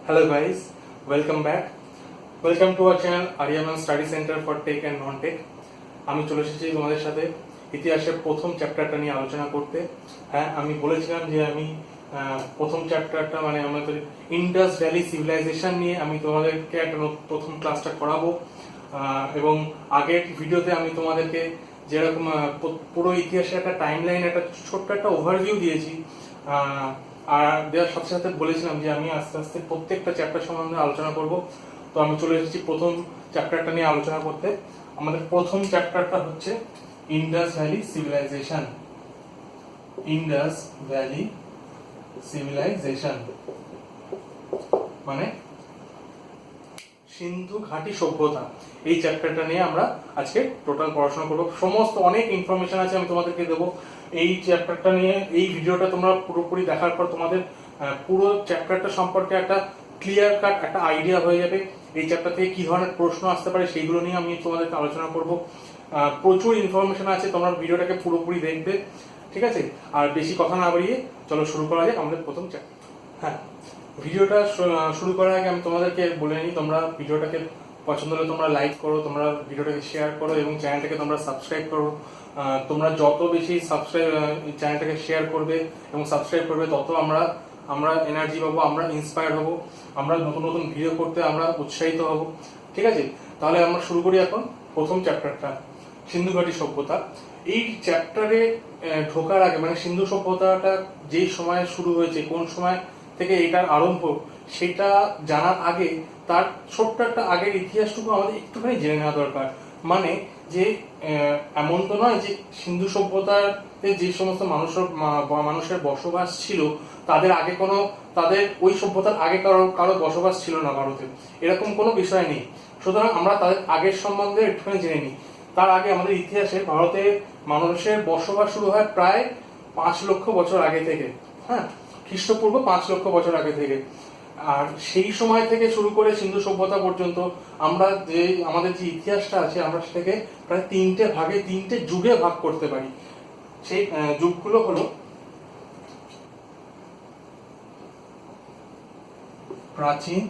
Hello guys, welcome back. Welcome to our channel Aryaman Study Center for Tech and Non-Tech. আমি চলে এসেছি তোমাদের সাথে ইতিহাসের প্রথম চ্যাপ্টারটা নিয়ে আলোচনা করতে। হ্যাঁ, আমি বলেছিলাম যে আমি প্রথম চ্যাপ্টারটা মানে আমাদের ইন্ডাস ভ্যালি সিভিলাইজেশন নিয়ে আমি তোমাদেরকে একটা প্রথম ক্লাসটা করাবো। এবং আগের ভিডিওতে আমি তোমাদেরকে যেরকম পুরো ইতিহাসের একটা টাইমলাইন, একটা ছোট্ট একটা ওভারভিউ দিয়েছি। আর দেওয়ার সাথে সাথে বলেছিলাম যে আমি আস্তে আস্তে প্রত্যেকটা চ্যাপ্টার সম্বন্ধে আলোচনা করব। তো আমি চলে এসেছি প্রথম চ্যাপ্টারটা নিয়ে আলোচনা করতে। আমাদের প্রথম চ্যাপ্টারটা হচ্ছে Indus valley civilisation. Indus valley civilisation মানে সিন্ধু ঘাটি সভ্যতা। এই চ্যাপ্টারটা নিয়ে আমরা আজকে টোটাল পড়াশোনা করব। সমস্ত অনেক ইনফরমেশন আছে, আমি তোমাদেরকে দেবো। এই চ্যাপ্টারটা নিয়ে এই ভিডিওটা তোমরা পুরোপুরি দেখার পর তোমাদের পুরো চ্যাপ্টারটা সম্পর্কে একটা ক্লিয়ার কাট একটা আইডিয়া হয়ে যাবে। এই চ্যাপ্টার থেকে কি ধরনের প্রশ্ন আসতে পারে সেইগুলো নিয়ে আমি তোমাদেরকে আলোচনা করব। প্রচুর ইনফরমেশন আছে, তোমরা ভিডিওটাকে পুরোপুরি দেখবে, ঠিক আছে? আর বেশি কথা না বাড়িয়ে চলো শুরু করা যাক আমাদের প্রথম চ্যাপ্টার। হ্যাঁ, ভিডিওটা শুরু করার আগে আমি তোমাদেরকে বলে নিই, তোমরা ভিডিওটাকে পছন্দ হলে তোমরা লাইক করো, তোমরা ভিডিওটাকে শেয়ার করো এবং চ্যানেলটাকে তোমরা সাবস্ক্রাইব করো। তোমরা যত বেশি চ্যানেলটাকে শেয়ার করবে এবং সাবস্ক্রাইব করবে তত আমরা এনার্জি পাবো, আমরা ইন্সপায়ার হব, আমরা নতুন নতুন ভিডিও করতে আমরা উৎসাহিত হব, ঠিক আছে? তাহলে আমরা শুরু করি এখন প্রথম চ্যাপ্টারটা, সিন্ধু ঘাটি সভ্যতা। এই চ্যাপ্টারে ঢোকার আগে মানে সিন্ধু সভ্যতাটা যেই সময় শুরু হয়েছে, কোন সময় থেকে এটার আরম্ভ, সেটা জানার আগে তার ছোট্ট একটা আগের ইতিহাসটুকু আমাদের একটুখানি জেনে নেওয়া দরকার। মানে যে এমন তো নয় যে সিন্ধু সভ্যতাতে যে সমস্ত মানুষের বসবাস ছিল তাদের আগে তাদের ওই সভ্যতার আগে কারো বসবাস ছিল না ভারতে, এরকম কোনো বিষয় নেই। সুতরাং আমরা তাদের আগের সম্বন্ধে একটুখানি জেনে নিই। তার আগে আমাদের ইতিহাসে ভারতে মানুষের বসবাস শুরু হয় প্রায় 5 লক্ষ বছর আগে থেকে। হ্যাঁ, খ্রিস্টপূর্ব 5 লক্ষ বছর আগে থেকে। আর সেই সময় থেকে শুরু করে সিন্ধু সভ্যতা পর্যন্ত আমরা আমাদের যে ইতিহাসটা আছে আমরা সেটাকে প্রায় 3টে যুগে ভাগ করতে পারি। সেই যুগগুলো হলো প্রাচীন,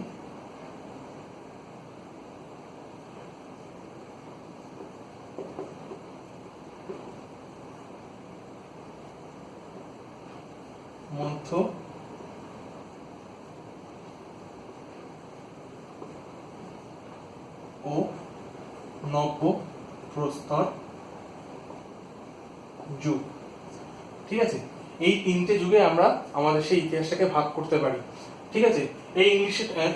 মধ্য ও নব্য প্রস্তর যুগ, ঠিক আছে? এই 3টে যুগে আমরা আমাদের সেই ইতিহাসটাকে ভাগ করতে পারি, ঠিক আছে? এই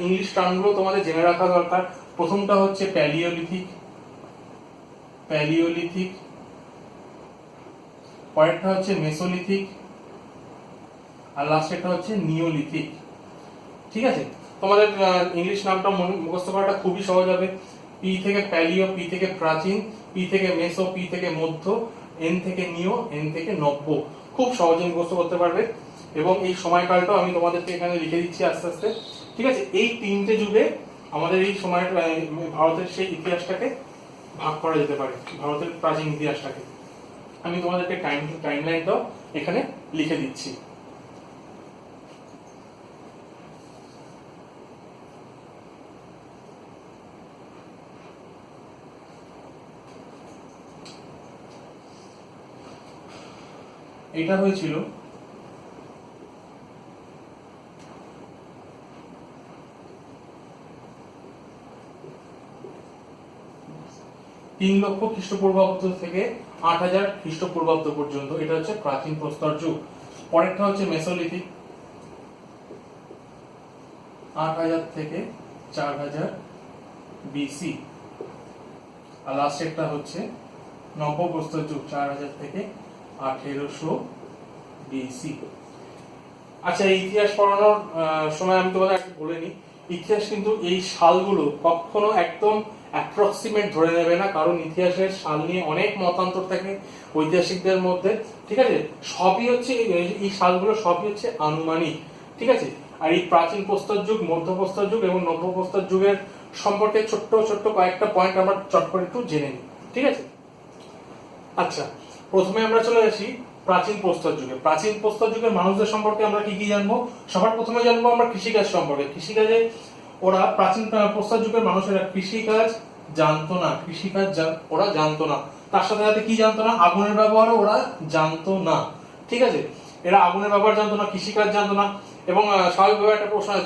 ইংলিশ টার্মগুলো তোমাদের জেনে রাখা দরকার। প্রথমটা হচ্ছে প্যালিওলিথিক, পরেরটা হচ্ছে মেসোলিথিক, আর লাস্টেরটা হচ্ছে নিওলিথিক, ঠিক আছে? তোমাদের ইংলিশ নামটা মুখস্থ করাটা খুবই সহজ হবে। পি থেকে প্যালিও, পি থেকে প্রাচীন, পি থেকে মেসো, পি থেকে মধ্য, এন থেকে নিও, এন থেকে নব্য। খুব সহজে মুখস্থ করতে পারবে। এবং এই সময়কালটাও আমি তোমাদেরকে এখানে লিখে দিচ্ছি আস্তে আস্তে, ঠিক আছে? এই 3টে যুগে আমাদের এই সময় ভারতের সেই ইতিহাসটাকে ভাগ করা যেতে পারে, ভারতের প্রাচীন ইতিহাসটাকে। আমি তোমাদেরকে টাইমলাইনটাও এখানে লিখে দিচ্ছি। এটা হয়েছিল 3 লক্ষ খ্রিস্টপূর্বাব্দ থেকে 8000 খ্রিস্টপূর্বাব্দ পর্যন্ত। এটা হচ্ছে প্রাচীন প্রস্তর যুগ। পরেরটা হচ্ছে মেসোলিথিক, 8000 থেকে 4000 বিসি। আর লাস্টেরটা হচ্ছে নব্য প্রস্তর যুগ, 4000 থেকে 1800 বিসি। আচ্ছা, এই ইতিহাস পড়ানোর সময় আমি তোমাদের একটা বলে নিই, ইতিহাস কিন্তু এই সালগুলো কখনো একদম অ্যাপ্রক্সিমেট ধরে নেবে না, কারণ ইতিহাসের সাল নিয়ে অনেক মতান্তর থাকে ঐতিহাসিকদের মধ্যে, ঠিক আছে? সবই হচ্ছে এই সালগুলো সবই হচ্ছে আনুমানিক, ঠিক আছে? আর এই প্রাচীন প্রস্তর যুগ, মধ্য প্রস্তর যুগ এবং নব্য প্রস্তর যুগের সম্পর্কে ছোট্ট ছোট্ট কয়েকটা পয়েন্ট আমরা চট করে একটু জেনে নিই, ঠিক আছে? আচ্ছা, প্রথমে আমরা চলে আসি প্রাচীন প্রস্তর যুগে। প্রাচীন প্রস্তর যুগের মানুষদের সম্পর্কে আমরা কি কি জানবো? সবার প্রথমে জানবো আমরা কৃষিকাজ সম্পর্কে। কৃষিকাজে ওরা প্রাচীন প্রস্তর যুগের মানুষেরা কৃষিকাজ জানতো না, ওরা জানতো না। তার সাথে সাথে কি জানতো না? আগুনের ব্যবহারও ওরা জানতো না। ঠিক আছে, এরা আগুনের ব্যবহার জানতো না, কৃষিকাজ জানতো না। এবং স্বাভাবিকভাবে একটা প্রশ্ন হয়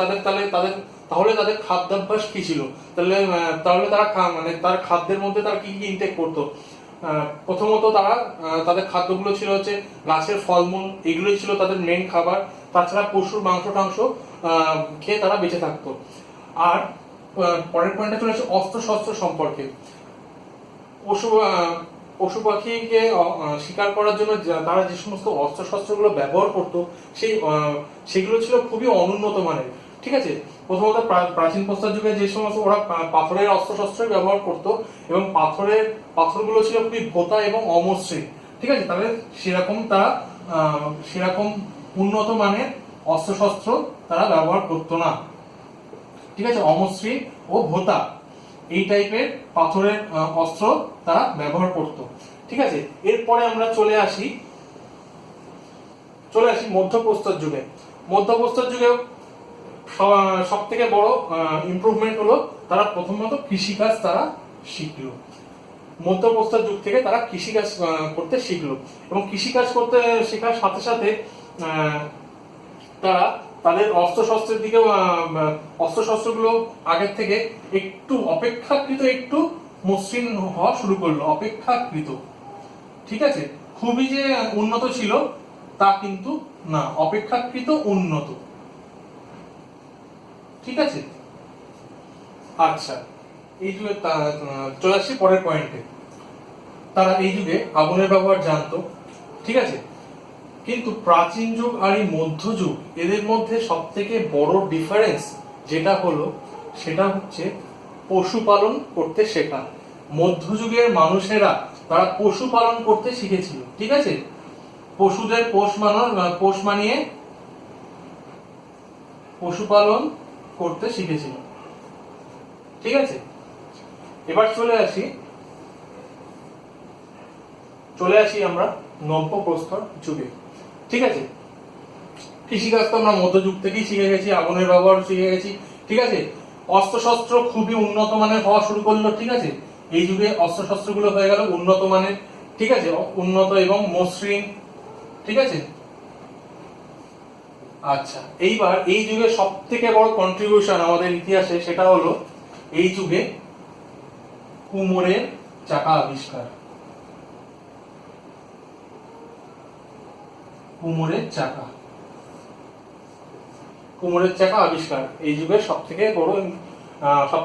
তাহলে তাদের খাদ্যাভ্যাস কি ছিল? তাহলে তারা মানে তার খাদ্যের মধ্যে তারা কি কি ইনটেক করতো? প্রথমত তারা তাদের খাদ্যগুলো ছিল হচ্ছে গাছের ফলমূল, এগুলোই ছিল তাদের মেন খাবার। তাছাড়া পশুর মাংস টাংস খেয়ে তারা বেঁচে থাকতো। আর পরের পয়েন্টটা চলে আসে অস্ত্র শস্ত্র সম্পর্কে। পশু পাখিকে শিকার করার জন্য তারা যে সমস্ত অস্ত্র শস্ত্রগুলো ব্যবহার করতো সেগুলো ছিল খুবই অনুন্নত মানের। ঠিক আছে, প্রথমত প্রাচীন প্রস্তর যুগে যে সমস্ত ওরা পাথরের অস্ত্র শস্ত্র ব্যবহার করতো এবং পাথরগুলো ছিল খুবই ভোঁতা এবং অমসৃণ। ঠিক আছে, তাহলে সেরকম উন্নত মানের অস্ত্র শস্ত্র তারা ব্যবহার করতো না। ঠিক আছে, অমসৃণ ও ভোঁতা এই টাইপের পাথরের অস্ত্র তারা ব্যবহার করত। ঠিক আছে, এরপরে আমরা চলে আসি মধ্যপ্রস্তর যুগে। মধ্যপ্রস্তর যুগে সব থেকে বড় ইমপ্রুভমেন্ট হলো তারা প্রথমত কৃষিকাজ তারা শিখলো। মধ্যপ্রস্তর যুগ থেকে তারা কৃষিকাজ করতে শিখলো এবং কৃষিকাজ করতে শেখার সাথে সাথে তারা তাদের অস্ত্রশস্ত্রগুলো আগের থেকে অপেক্ষাকৃত একটু মসৃণ হওয়া শুরু করলো। অপেক্ষাকৃত, ঠিক আছে, খুবই যে উন্নত ছিল তা কিন্তু না, অপেক্ষাকৃত উন্নত। ঠিক আছে, আচ্ছা, এই যুগে চলে আসছি পরের পয়েন্টে। তারা এই যুগে আগুনের ব্যবহার জানতো। ঠিক আছে, কিন্তু প্রাচীন যুগ আর এই মধ্যযুগ এদের মধ্যে সব থেকে বড় ডিফারেন্স সেটা হচ্ছে পশুপালন করতে শেখা। মধ্যযুগের মানুষেরা তারা পশুপালন করতে শিখেছিল। ঠিক আছে, পশুদের পোষ মানিয়ে পশুপালন করতে শিখেছিল। ঠিক আছে, এবার চলে আসি আমরা নব্যপ্রস্তর যুগে। ঠিক আছে, কৃষিকাজ তো আমরা মধ্যযুগ থেকেই শিখে গেছি, আগুনের ব্যবহার শিখে গেছি। ঠিক আছে, অস্ত্রশস্ত্র খুবই উন্নত মানের হওয়া শুরু করলো। ঠিক আছে, এই যুগে অস্ত্রশস্ত্রগুলো হয়ে গেল উন্নত মানের। ঠিক আছে, উন্নত এবং মসৃণ। ঠিক আছে, আচ্ছা, এইবার এই যুগে সব থেকে বড় কন্ট্রিবিউশন আমাদের ইতিহাসে সেটা হলো এই যুগে কুমোরের চাকা আবিষ্কার। কুমোরের চাকা আবিষ্কার এই যুগের সব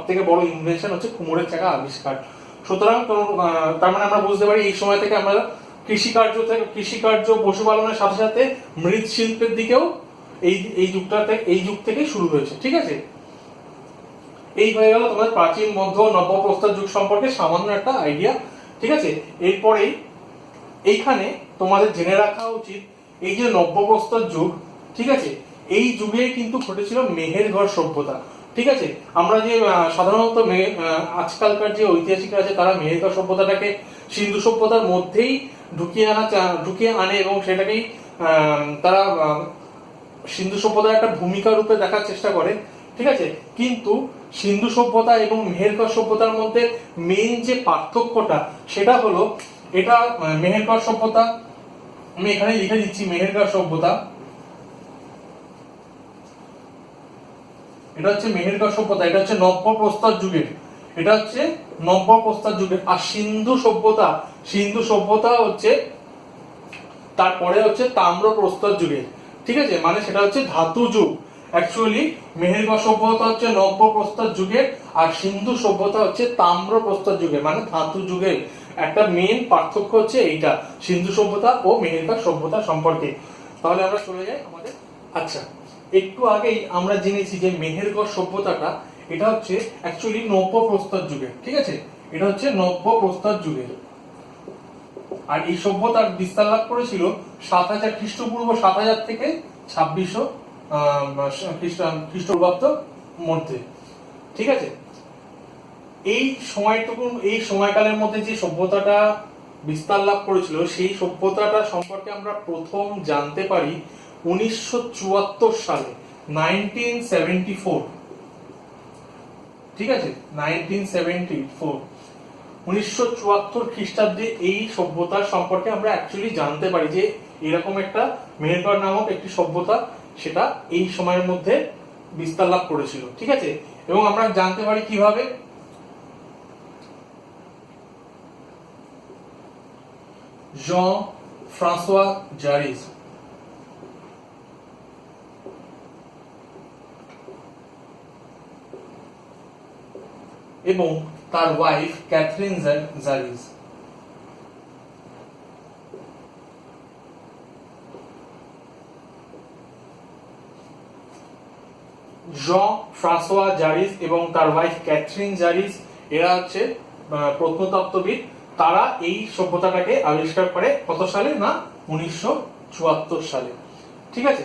থেকে বড় ইনভেনশন হচ্ছে কুমোরের চাকা আবিষ্কার। সুতরাং তার মানে আমরা বুঝতে পারি এই সময় থেকে আমরা কৃষিকার্য পশুপালনের সাথে সাথে মৃৎশিল্পের দিকেও এই যুগ থেকে শুরু হয়েছে। ঠিক আছে, এই হয়ে গেল তোমাদের প্রাচীন মধ্য নব্যপ্রস্তর যুগ সম্পর্কে সামান্য একটা আইডিয়া। ঠিক আছে, এরপরেই এইখানে তোমাদের জেনে রাখা উচিত এই যে নব্যপ্রস্তর যুগ, ঠিক আছে, এই যুগে কিন্তু ঘটেছিল মেহেরগড় সভ্যতা। ঠিক আছে, আমরা যে সাধারণত আজকালকার যে ঐতিহাসিকরা আছে তারা মেহেরগড় সভ্যতাটাকে সিন্ধু সভ্যতার মধ্যেই ঢুকিয়ে আনে এবং সেটাকেই তারা সিন্ধু সভ্যতার একটা ভূমিকা রূপে দেখার চেষ্টা করে। ঠিক আছে, কিন্তু সিন্ধু সভ্যতা এবং মেহেরগড় সভ্যতার মধ্যে মেইন যে পার্থক্যটা সেটা হলো এটা মেহেরগড় সভ্যতা, আমি এখানে লিখে দিচ্ছি মেহেরগড় সভ্যতা, এটা হচ্ছে মেহেরগড় সভ্যতা, এটা হচ্ছে নব্যপ্রস্তর যুগের, আর সিন্ধু সভ্যতা হচ্ছে তারপরে হচ্ছে তাম্রপ্রস্তর যুগের। ঠিক আছে, মানে সেটা হচ্ছে ধাতু যুগ। অ্যাকচুয়ালি মেহেরগড় সভ্যতা হচ্ছে নব্যপ্রস্তর যুগের আর সিন্ধু সভ্যতা হচ্ছে তাম্রপ্রস্তর যুগের, মানে ধাতু যুগের। একটা মেইন পার্থক্য হচ্ছে এইটা সিন্ধু সভ্যতা ও মেহেরগড় সভ্যতা সম্পর্কে। তাহলে আমরা চলে যাই আমাদের, আচ্ছা, একটু আগেই আমরা জেনেছি যে মেহেরগড় সভ্যতাটা এটা হচ্ছে অ্যাকচুয়ালি নব্যপ্রস্তর যুগের। ঠিক আছে, এটা হচ্ছে নব্যপ্রস্তর যুগের, আর এই সভ্যতার বিস্তার লাভ করেছিল 7000 খ্রিস্টপূর্ব 7000 থেকে 2600 খ্রিস্টপূর্বাব্দ মধ্যে। ঠিক আছে, এই সময়কালের মধ্যে যে সভ্যতাটা বিস্তার লাভ করেছিল সেই সভ্যতাটা সম্পর্কে আমরা প্রথম জানতে পারি 1974 সালে, 1974। ঠিক আছে, 1974, 1974 খ্রিস্টাব্দে এই সভ্যতার সম্পর্কে আমরা অ্যাকচুয়ালি জানতে পারি যে এরকম একটা মেহেরগড় নামক একটি সভ্যতা সেটা এই সময়ের মধ্যে বিস্তার লাভ করেছিল। ঠিক আছে, এবং আমরা জানতে পারি কিভাবে, জন ফ্রান্সোয়া জারিস এবং তার ওয়াইফ ক্যাথরিন জারিস। জন ফ্রান্সোয়া জারিস এবং তার ওয়াইফ ক্যাথরিন জারিস এরা হচ্ছে প্রত্নতত্ত্ববিদ। তারা এই সভ্যতাটাকে আবিষ্কার করে কত সালে না 1974 সালে। ঠিক আছে,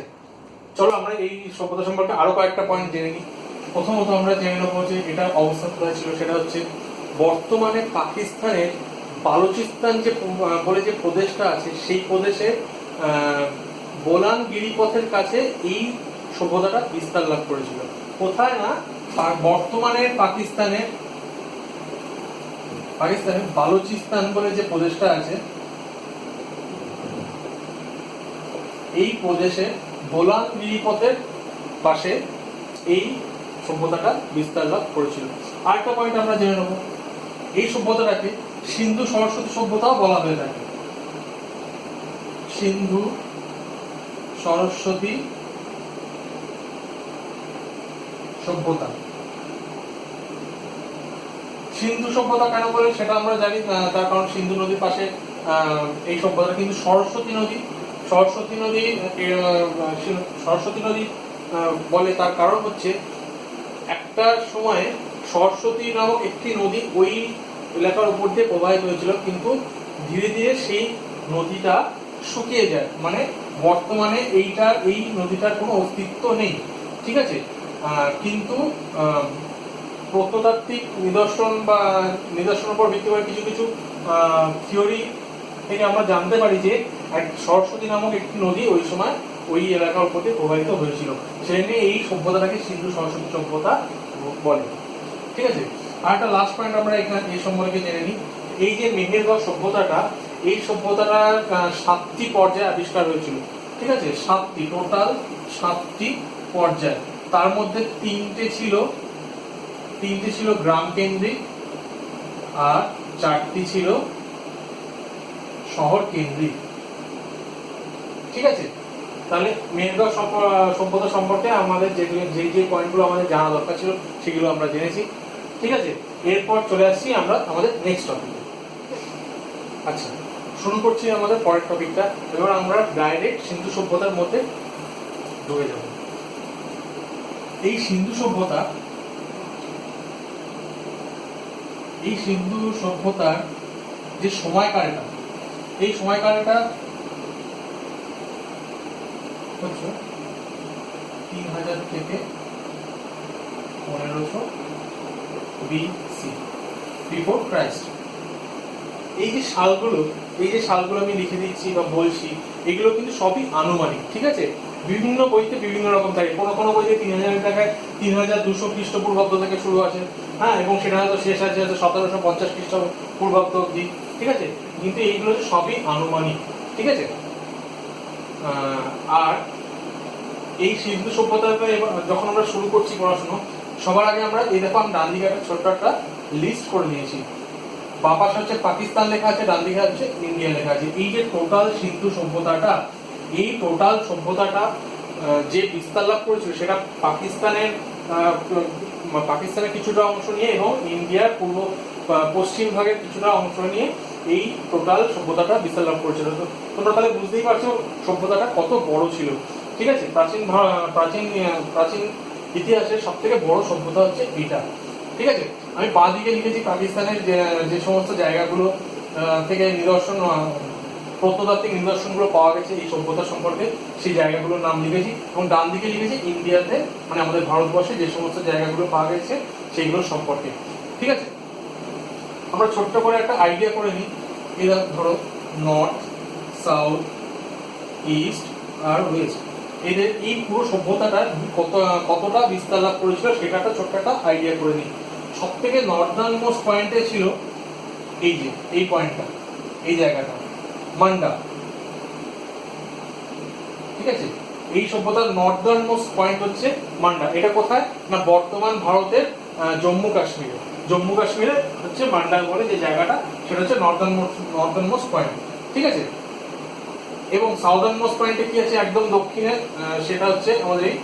চলো আমরা এই সভ্যতা সম্পর্কে আরো কয়েকটা পয়েন্ট জেনে নিই। প্রথমত আমরা জেনে নেবো যে এটার অবস্থান কোথায় ছিল। সেটা হচ্ছে বর্তমানে পাকিস্তানের বালুচিস্তান যে বলে যে প্রদেশটা আছে সেই প্রদেশে বোলান গিরিপথের কাছে এই সভ্যতাটা বিস্তার লাভ করেছিল। কোথায় না বর্তমানে পাকিস্তানের বালুচিস্তান বলে যে প্রদেশটা আছে এই প্রদেশে বোলান গিরিপথের পাশে এই সভ্যতাটা বিস্তার লাভ করেছিল। আরেকটা পয়েন্ট আমরা জেনে নেব, এই সভ্যতাটাকে সিন্ধু সরস্বতী সভ্যতাও বলা হয়ে থাকে। সিন্ধু সরস্বতী সভ্যতা। সিন্ধু সভ্যতা কেন বলে সেটা আমরা জানি, তার কারণ সিন্ধু নদীর পাশে এই সভ্যতা। কিন্তু সরস্বতী নদী বলে তার কারণ হচ্ছে একটা সময়ে সরস্বতী নামক একটি নদী ওই এলাকার উপর দিয়ে প্রবাহিত হয়েছিল, কিন্তু ধীরে ধীরে সেই নদীটা শুকিয়ে যায়, মানে বর্তমানে এই নদীটার কোনো অস্তিত্ব নেই। ঠিক আছে, কিন্তু প্রত্নতাত্ত্বিক নিদর্শনের উপর ভিত্তি করে কিছু কিছু থিওরি থেকে আমরা জানতে পারি যে সরস্বতী নামক একটি নদী ওই সময় ওই এলাকার উপর দিয়ে প্রবাহিত হয়েছিল। সেই নিয়ে এই সভ্যতাটাকে সিন্ধু সরস্বতী সভ্যতা বলে। ঠিক আছে, আর একটা লাস্ট পয়েন্ট আমরা এখানে এই সম্পর্কে জেনে নিই। এই যে মেহেরগড় সভ্যতাটা, এই সভ্যতাটার 7টি পর্যায়ে আবিষ্কার হয়েছিল। ঠিক আছে, টোটাল 7টি পর্যায়। তার মধ্যে তিনটে ছিল গ্রাম কেন্দ্রিক আর 4টি ছিল শহর কেন্দ্রিক। ঠিক আছে, তাহলে মেহেরগড় সভ্যতা সম্পর্কে আমাদের যে পয়েন্টগুলো আমাদের জানা দরকার ছিল সেগুলো আমরা জেনেছি। ঠিক আছে, এরপর চলে আসছি আমরা আমাদের নেক্সট টপিকে। আচ্ছা, শুরু করছি আমাদের পরের টপিকটা। এবার আমরা ডাইরেক্ট সিন্ধু সভ্যতার মধ্যে ঢুকে যাব। এই সিন্ধু সভ্যতার যে সময়কালটা, এই সময়কালটা হচ্ছে 3000 থেকে 1500 BC, বিফোর ক্রাইস্ট। এই যে সালগুলো আমি লিখে দিচ্ছি বা বলছি, এগুলো কিন্তু সবই আনুমানিক। ঠিক আছে, বিভিন্ন বইতে বিভিন্ন রকম থাকে। কোনো বইতে 3000 টাকায় 3200 খ্রিস্টপূর্বাব্দ থেকে শুরু আছে, হ্যাঁ, এবং সেটা হয়তো শেষ আছে 1750 খ্রিস্টপূর্বাব্দ অব্দি। ঠিক আছে, কিন্তু এইগুলো সবই আনুমানিক। ঠিক আছে, আর এই সিন্ধু সভ্যতাটা যখন আমরা শুরু করছি পড়াশোনা, সবার আগে আমরা এই দেখো আমি ডান দিকে একটা ছোট্ট একটা লিস্ট করে নিয়েছি। বাঁ পাশে হচ্ছে পাকিস্তান লেখা আছে, ডান দিকে হচ্ছে ইন্ডিয়া লেখা আছে। এই যে টোটাল সিন্ধু সভ্যতাটা, এই টোটাল সভ্যতাটা যে বিস্তার লাভ করেছিল সেটা পাকিস্তানের কিছুটা অংশ নিয়ে এবং ইন্ডিয়ার পশ্চিম ভাগের কিছুটা অংশ নিয়ে এই টোটাল সভ্যতাটা বিস্তার লাভ করেছিল। তো তোমরা তাহলে বুঝতেই পারছো সভ্যতাটা কত বড় ছিল। ঠিক আছে, প্রাচীন ইতিহাসের সব থেকে বড় সভ্যতা হচ্ছে এটা। ঠিক আছে, আমি বাঁ দিকে লিখেছি পাকিস্তানের যে সমস্ত জায়গাগুলো থেকে প্রত্নতাত্ত্বিক নিদর্শনগুলো পাওয়া গেছে এই সভ্যতা সম্পর্কে, সেই জায়গাগুলোর নাম লিখেছি। এবং ডান দিকে লিখেছি ইন্ডিয়াতে, মানে আমাদের ভারতবর্ষে যে সমস্ত জায়গাগুলো পাওয়া গেছে সেইগুলো সম্পর্কে। ঠিক আছে, আমরা ছোট্ট করে একটা আইডিয়া করে নিই। এরা ধরো নর্থ, সাউথ, ইস্ট আর ওয়েস্ট, এদের এই পুরো সভ্যতাটা কতটা বিস্তার লাভ করেছিল সেটা একটা ছোট্ট একটা আইডিয়া করে নিই। সব থেকে নর্দার্ন মোস্ট পয়েন্টে ছিল এই যে এই পয়েন্টটা, এই জায়গাটা মান্ডা, ঠিক আছে। এই সভ্যতার নর্দার্ন মোস্ট পয়েন্ট হচ্ছে মান্ডা। এটা কোথায় না বর্তমান ভারতের জম্মু কাশ্মীরে। জম্মু কাশ্মীরে হচ্ছে মান্ডা বলে যে জায়গাটা, সেটা হচ্ছে নর্দার্ন মোস্ট পয়েন্ট, ঠিক আছে। এবং সাউদার্ন মোস্ট পয়েন্টে কি আছে একদম দক্ষিণে, সেটা হচ্ছে আমাদের এই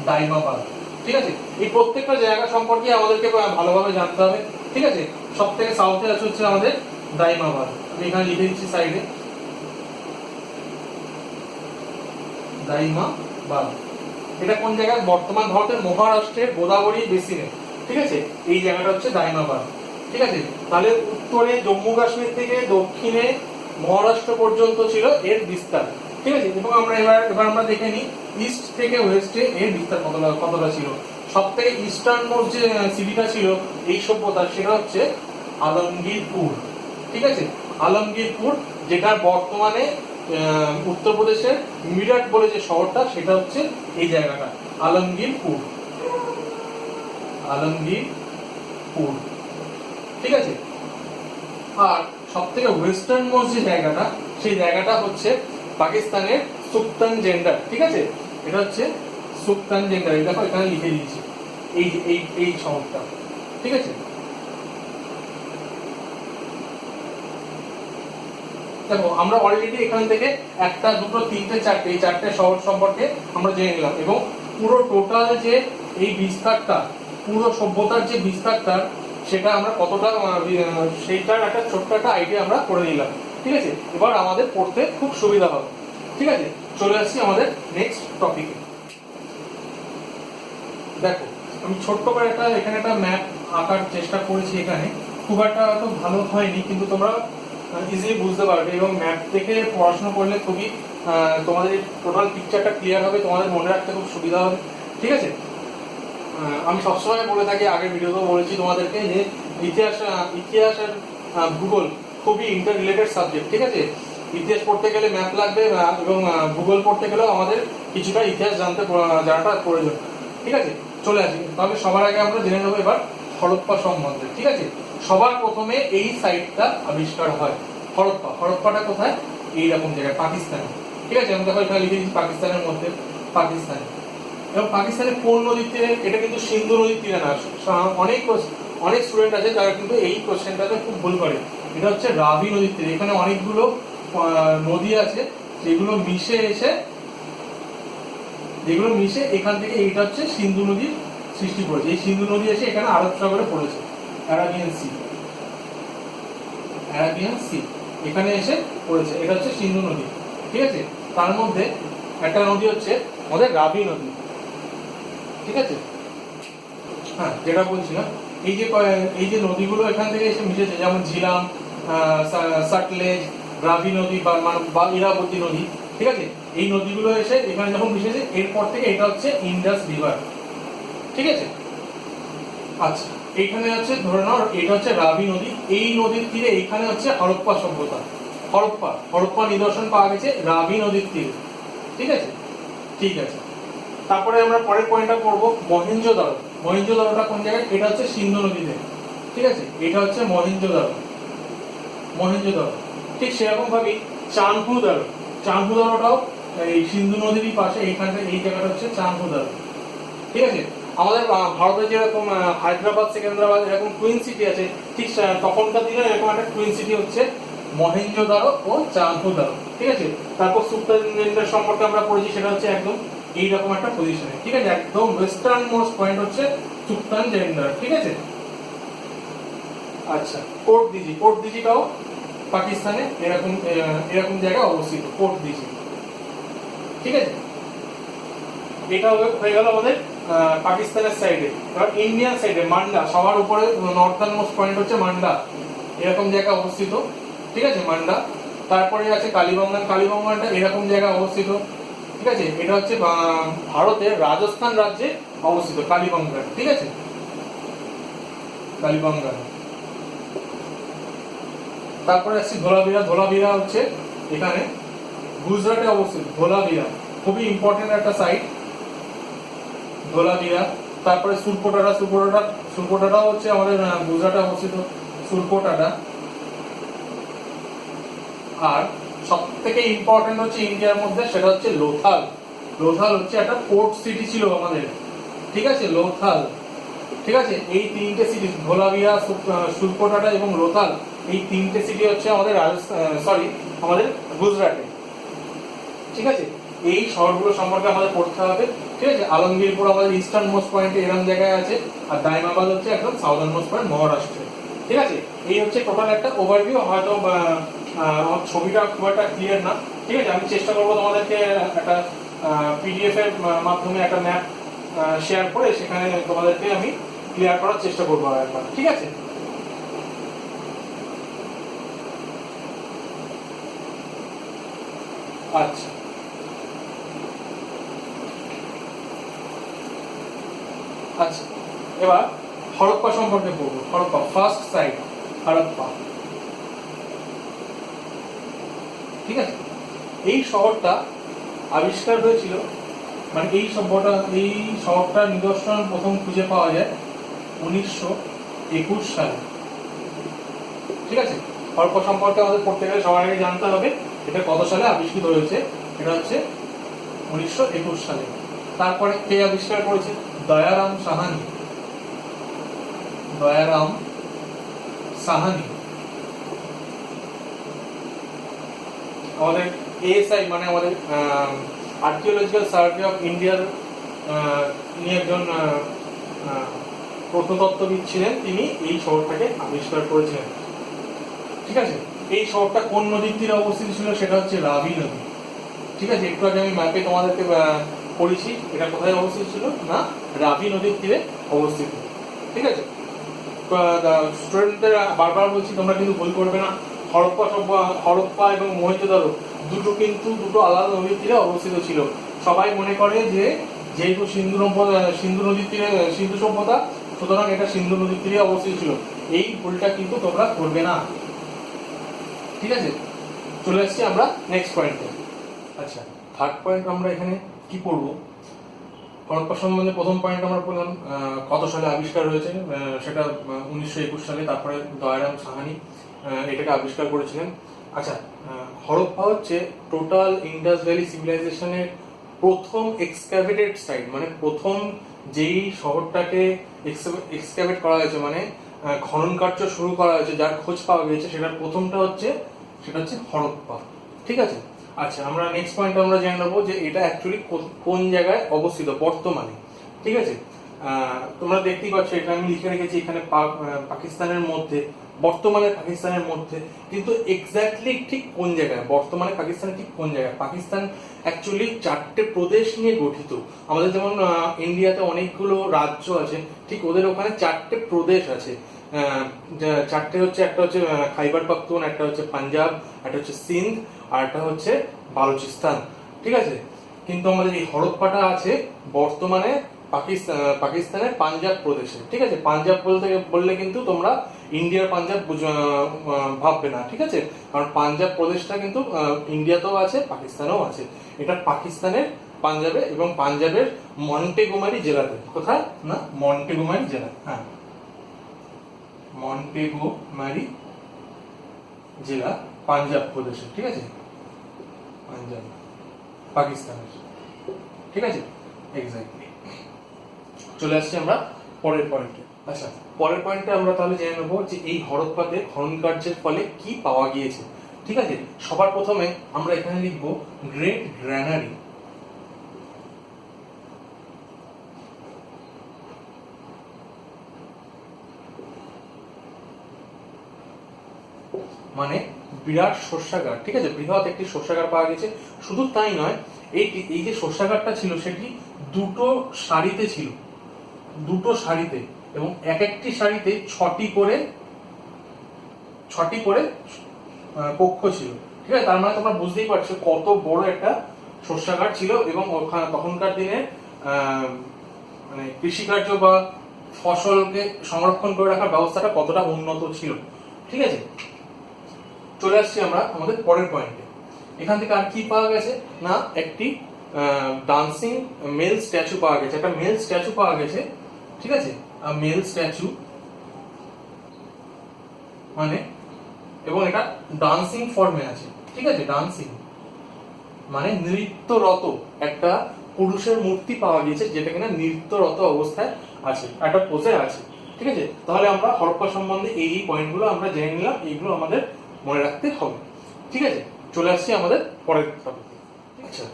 দাইমাবাদ, ঠিক আছে। এই প্রত্যেকটা জায়গা সম্পর্কে আমাদেরকে ভালোভাবে জানতে হবে, ঠিক আছে। সব থেকে সাউথে আছে হচ্ছে আমাদের দাইমাবাদ, আমি এখানে লিখে দিচ্ছি সাইডে দাইমাবাদ। এটা কোন জায়গায়? বর্তমান ভারতের মহারাষ্ট্রের গোদাবরী বেসিনে, ঠিক আছে। এই জায়গাটা হচ্ছে দাইমাবাদ, ঠিক আছে। তাহলে উত্তরে জম্মু কাশ্মীর থেকে দক্ষিণে মহারাষ্ট্র পর্যন্ত ছিল এর বিস্তার, ঠিক আছে। এবং আমরা এবার আমরা দেখে নিই ইস্ট থেকে ওয়েস্টে এর বিস্তার কতটা ছিল। সব থেকে ইস্টার্ন মোস্ট যে সিটিটা ছিল এই সভ্যতার, সেটা হচ্ছে আলমগীরপুর, ঠিক আছে। আলমগীরপুর, যেটা বর্তমানে উত্তরপ্রদেশের মিরাট বলে যে শহরটা, সেটা হচ্ছে এই জায়গাটা আলমগীরপুর, আলমগীরপুর, ঠিক আছে। আর সব থেকে ওয়েস্টার্ন মোস্ট যে জায়গাটা, সেই জায়গাটা হচ্ছে পাকিস্তানের সুলতান জেন্ডার, ঠিক আছে। এটা হচ্ছে সুলতান জেন্ডার, এই দেখো এখানে লিখে দিয়েছি এই এই এই শহরটা, ঠিক আছে। দেখো আমরা অলরেডি এখান থেকে একটা, দুটো, তিনটে, চারটে, এই চারটে শহর সম্পর্কে আমরা জেনে নিলাম। এবং পুরো টোটাল যে এই বিস্তারটা, পুরো সভ্যতার যে বিস্তারটা, সেটা আমরা কতটা, সেইটার একটা ছোট্ট একটা আইডিয়া আমরা করে নিলাম, ঠিক আছে। এবার আমাদের পড়তে খুব সুবিধা হবে, ঠিক আছে। চলে আসছি আমাদের নেক্সট টপিকে। দেখো আমি ছোট্ট করে এখানে একটা ম্যাপ আঁকার চেষ্টা করেছি। এখানে খুব একটা হয়তো ভালো হয়নি, কিন্তু তোমরা ইজিলি বুঝতে পারবে এবং ম্যাপ দেখে পড়াশোনা করলে খুবই তোমাদের টোটাল পিকচারটা ক্লিয়ার হবে, তোমাদের মনে রাখতে খুব সুবিধা হবে, ঠিক আছে। আমি সবসময় বলে থাকি, আগের ভিডিওতেও বলেছি তোমাদেরকে, যে ইতিহাস আর ভূগোল খুবই ইন্টার রিলেটেড সাবজেক্ট, ঠিক আছে। ইতিহাস পড়তে গেলে ম্যাপ লাগবে এবং ভূগোল পড়তে গেলেও আমাদের কিছুটা ইতিহাস জানাটা প্রয়োজন, ঠিক আছে। চলে আসি তাহলে। সবার আগে আমরা জেনে নেবো এবার হরপ্পা সম্বন্ধে, ঠিক আছে। সবার প্রথমে এই সাইটটা আবিষ্কার হয় হরপ্পা। হরপ্পাটা কোথায়? এইরকম জায়গায়, পাকিস্তানে, ঠিক আছে। আমি দেখো এখানে লিখে দিচ্ছি পাকিস্তানের মধ্যে, পাকিস্তানে। এবং পাকিস্তানের কোন নদীর তীরে? এটা কিন্তু সিন্ধু নদীর তীরে না। অনেক স্টুডেন্ট আছে যারা কিন্তু এই কোশ্চেনটাতে খুব ভুল করে। এটা হচ্ছে রাভি নদীর তীরে। এখানে অনেকগুলো নদী আছে যেগুলো মিশে এখান থেকে এইটা হচ্ছে সিন্ধু নদীর সৃষ্টি করেছে। এই সিন্ধু নদী এসে এখানে আরব সাগরে পড়েছে, অ্যারাবিয়ান সি এখানে এসে পড়েছে। এটা হচ্ছে সিন্ধু নদী, ঠিক আছে। তার মধ্যে একটা নদী হচ্ছে আমাদের রাভি নদী, ঠিক আছে। হ্যাঁ, যেটা বলছিলাম, এই যে নদীগুলো এখান থেকে এসে মিশেছে, যেমন ঝিলাম, সাটলেজ, রাভি নদী বা ইরাবতী নদী, ঠিক আছে। এই নদীগুলো এসে এখানে যখন মিশেছে, এরপর থেকে এটা হচ্ছে ইন্ডাস রিভার, ঠিক আছে। আচ্ছা, এইখানে হচ্ছে ধরে নাও এটা হচ্ছে রাভি নদী। এই নদীর তীরে এইখানে হচ্ছে হরপ্পা সভ্যতা। হরপ্পা নিদর্শন পাওয়া গেছে রাভি নদীর তীরে, ঠিক আছে। ঠিক আছে, তারপরে আমরা পরের পয়েন্টটা করবো মহেঞ্জোদারো। মহেঞ্জোদারোটা কোন জায়গায়? এটা হচ্ছে সিন্ধু নদীতে, ঠিক আছে। এটা হচ্ছে মহেঞ্জোদারো। ঠিক সেরকম ভাবেই চানহুদারোটাও এই সিন্ধু নদীরই পাশে, এইখানটা এই জায়গাটা হচ্ছে চানহুদারো, ঠিক আছে। আমাদের ভারতে যেরকম হায়দ্রাবাদ, সেকেন্দ্রাবাদ এরকম টুইন সিটি আছে, ঠিক তখনকার দিনে এরকম একটা টুইন সিটি হচ্ছে মহেঞ্জোদারো ও চানহুদারো, ঠিক আছে। তারপর সুলতানজেন্ডার সম্পর্কে আমরা পড়েছি, সেটা হচ্ছে একদম এইরকম একটা পজিশনে, ঠিক আছে। একদম ওয়েস্টার্ন মোস্ট পয়েন্ট হচ্ছে সুলতানজেন্ডার, ঠিক আছে। আচ্ছা, কোট দিজিটাও পাকিস্তানে এরকম জায়গায় অবস্থিত, কোট দিজি, ঠিক আছে। এটা হয়ে গেল আমাদের পাকিস্তানের সাইডে। এবার ইন্ডিয়ান সাইডে মান্ডা, সবার উপরে নর্দার্ন মোস্ট পয়েন্ট হচ্ছে মান্ডা, এরকম জায়গায় অবস্থিত, ঠিক আছে, মান্ডা। তারপরে আছে কালীবঙ্গানটা এরকম জায়গায় অবস্থিত, ঠিক আছে। এটা হচ্ছে ভারতের রাজস্থান রাজ্যে অবস্থিত কালীবঙ্গান, ঠিক আছে, কালীবঙ্গান। তারপরে আসছি ধোলাভিরা। ধোলাভিরা হচ্ছে এখানে গুজরাটে অবস্থিত। ধোলাভিরা খুবই ইম্পর্টেন্ট একটা সাইট, ধোলাভিরা। তারপরে সুরকোটাটা। সুরকোটাটাও হচ্ছে আমাদের গুজরাটে অবস্থিত, সুরকোটাটা। আর সব থেকে ইম্পর্টেন্ট হচ্ছে ইন্ডিয়ার মধ্যে, সেটা হচ্ছে লোথাল। লোথাল হচ্ছে একটা পোর্ট সিটি ছিল আমাদের, ঠিক আছে, লোথাল। ঠিক আছে, এই তিনটে সিটি, ধোলাভিরা, সুরকোটাটা এবং লোথাল, এই তিনটে সিটি হচ্ছে আমাদের আমাদের গুজরাটে। ঠিক আছে, এই শহরগুলো সম্পর্কে আমাদের পড়তে হবে। ঠিক আছে, আলমগীরপুর আমাদের ইস্টার্ন মোস্ট পয়েন্টে এরকম জায়গায় আছে, আর দাইমাবাদ হচ্ছে একদম সাউদার্ন মোস্ট পয়েন্ট মহারাষ্ট্রে। ঠিক আছে, এই হচ্ছে টোটাল একটা ওভারভিউ। হয়তো আমার ছবিটা খুব একটা ক্লিয়ার না, ঠিক আছে, আমি চেষ্টা করবো তোমাদেরকে একটা পিডিএফ এর মাধ্যমে একটা ম্যাপ শেয়ার করে সেখানে তোমাদেরকে আমি ক্লিয়ার করার চেষ্টা করবো একবার। ঠিক আছে, আচ্ছা আচ্ছা, এবার হরপ্পা সম্পর্কে পড়বো। Harappa first sight, Harappa. ঠিক আছে, এই শহরটা আবিষ্কার হয়েছিল, মানে এই শহরটার নিদর্শন প্রথম খুঁজে পাওয়া যায় 1921 সালে। ঠিক আছে, হরপ্পা সম্পর্কে আমাদের পড়তে গেলে সবার আগে জানতে হবে এটা কত সালে আবিষ্কৃত হয়েছে। এটা হচ্ছে 1921 সালে। তারপরে কে আবিষ্কার করেছে? দয়ারাম সাহানি। দয়ারাম সাহানি আমাদের এএসআই মানে আমাদের আর্কিওলজিক্যাল সার্ভে অফ ইন্ডিয়ার নিয়ে একজন প্রত্নতত্ত্ববিদ ছিলেন, তিনি এই শহরটাকে আবিষ্কার করেছিলেন। ঠিক আছে, এই শহরটা কোন নদীর তীরে অবস্থিত ছিল? সেটা হচ্ছে রাভি নদী। ঠিক আছে, একটু আগে আমি ম্যাপে তোমাদেরকে পড়েছি এটা কোথায় অবস্থিত ছিল, না রাভি নদীর তীরে অবস্থিত। ঠিক আছে, স্টুডেন্টদের বারবার বলছি তোমরা কিন্তু ভুল করবে না। হরপ্পা এবং মহেঞ্জোদারো দুটো আলাদা নদীর তীরে অবস্থিত ছিল। সবাই মনে করে যে যেহেতু সিন্ধু নদীর তীরে সিন্ধু সভ্যতা, সুতরাং এটা সিন্ধু নদীর তীরে অবস্থিত ছিল। এই ভুলটা কিন্তু তোমরা করবে না। ঠিক আছে, চলে আসছি আমরা নেক্সট পয়েন্টে। আচ্ছা, থার্ড পয়েন্ট আমরা এখানে কি পড়বো? হরপ্পা সম্বন্ধে প্রথম পয়েন্ট আমরা বললাম কত সালে আবিষ্কার হয়েছে, সেটা 1921 সালে। তারপরে দয়ারাম সাহানি এটাকে আবিষ্কার করেছিলেন। আচ্ছা, হরপ্পা হচ্ছে টোটাল ইন্ডাস ভ্যালি সিভিলাইজেশনের প্রথম এক্সক্যাভেটেড সাইট, মানে প্রথম যেই শহরটাকে এক্সক্যাভেট করা হয়েছে, মানে খনন কার্য শুরু করা হয়েছে, যার খোঁজ পাওয়া গেছে, সেটার প্রথমটা হচ্ছে হরপ্পা। ঠিক আছে, আচ্ছা, আমরা নেক্সট পয়েন্ট আমরা জেনে নেবো যে এটা অ্যাকচুয়ালি কোন জায়গায় অবস্থিত বর্তমানে। ঠিক আছে, তোমরা দেখতেই পাচ্ছ এটা আমি লিখে রেখেছি এখানে পাকিস্তানের মধ্যে, বর্তমানে পাকিস্তানের মধ্যে, কিন্তু এক্স্যাক্টলি ঠিক কোন জায়গায় বর্তমানে পাকিস্তানের ঠিক কোন জায়গায়? পাকিস্তান অ্যাকচুয়ালি 4টে প্রদেশ নিয়ে গঠিত। আমাদের যেমন ইন্ডিয়াতে অনেকগুলো রাজ্য আছে, ঠিক ওদের ওখানে 4টে প্রদেশ আছে। 4টে হচ্ছে, একটা হচ্ছে খাইবার পাখতুন, একটা হচ্ছে পাঞ্জাব, একটা হচ্ছে সিন্ধ, আর একটা হচ্ছে বালুচিস্তান। ঠিক আছে, কিন্তু আমাদের এই হরপ্পাটা আছে বর্তমানে পাকিস্তানের পাঞ্জাব প্রদেশে। ঠিক আছে, পাঞ্জাব বললে কিন্তু তোমরা ইন্ডিয়ার পাঞ্জাব ভাববে না। ঠিক আছে, কারণ পাঞ্জাব প্রদেশটা কিন্তু ইন্ডিয়াতেও আছে, পাকিস্তানেও আছে। এটা পাকিস্তানের পাঞ্জাবে এবং পাঞ্জাবের মন্টেগোমারি জেলাতে। কোথায়? না মন্টেগোমারি জেলা। হ্যাঁ, মন্টেগোমারি জেলা পাঞ্জাব প্রদেশে। ঠিক আছে, পাঞ্জাব পাকিস্তানের। ঠিক আছে, এক্স্যাক্টলি। চলে আসছি আমরা পরের পয়েন্টে। আচ্ছা, পরের পয়েন্টে আমরা তাহলে জেনে নেবো যে এই হরপ্পাতে খনন কার্যের ফলে কি পাওয়া গিয়েছে। ঠিক আছে, সবার প্রথমে আমরা এখানে লিখবো গ্রেট গ্র্যানারি। মানে বিরাট শস্যাগার। ঠিক আছে, বৃহৎ একটি শস্যাগার পাওয়া গেছে। শুধু তাই নয়, এই যে শস্যাগারটা ছিল সেটি দুটো সারিতে ছিল, দুটো সারিতে, এবং এক একটি সারিতে 6টি করে কক্ষ ছিল। ঠিক আছে, তার মানে তোমরা বুঝতেই পারছো কত বড় একটা শস্যাগার ছিল, এবং ওখানে তখনকার দিনে মানে কৃষিকার্য বা ফসলকে সংরক্ষণ করে রাখার ব্যবস্থাটা কতটা উন্নত ছিল। ঠিক আছে, চলে আসছি আমরা আমাদের পরের পয়েন্টে। এখান থেকে আর কি পাওয়া গেছে না, একটি ডান্সিং মেল স্ট্যাচু পাওয়া গেছে, একটা মেল স্ট্যাচু পাওয়া গেছে, ঠিক আছে। মেল স্ট্যাচু মানে, এবং এটা ডান্সিং ফর্মে আছে, ঠিক আছে। ডান্সিং মানে নৃত্যরত একটা পুরুষের মূর্তি পাওয়া গিয়েছে, যেটা কিনা নৃত্যরত অবস্থায় আছে, একটা পোজে আছে, ঠিক আছে। তাহলে আমরা হরপ্পা সম্বন্ধে এই পয়েন্টগুলো আমরা জেনে নিলাম, এইগুলো আমাদের মনে রাখতে হবে, ঠিক আছে। চলে আসছি আমাদের পরের টপিকে। আচ্ছা,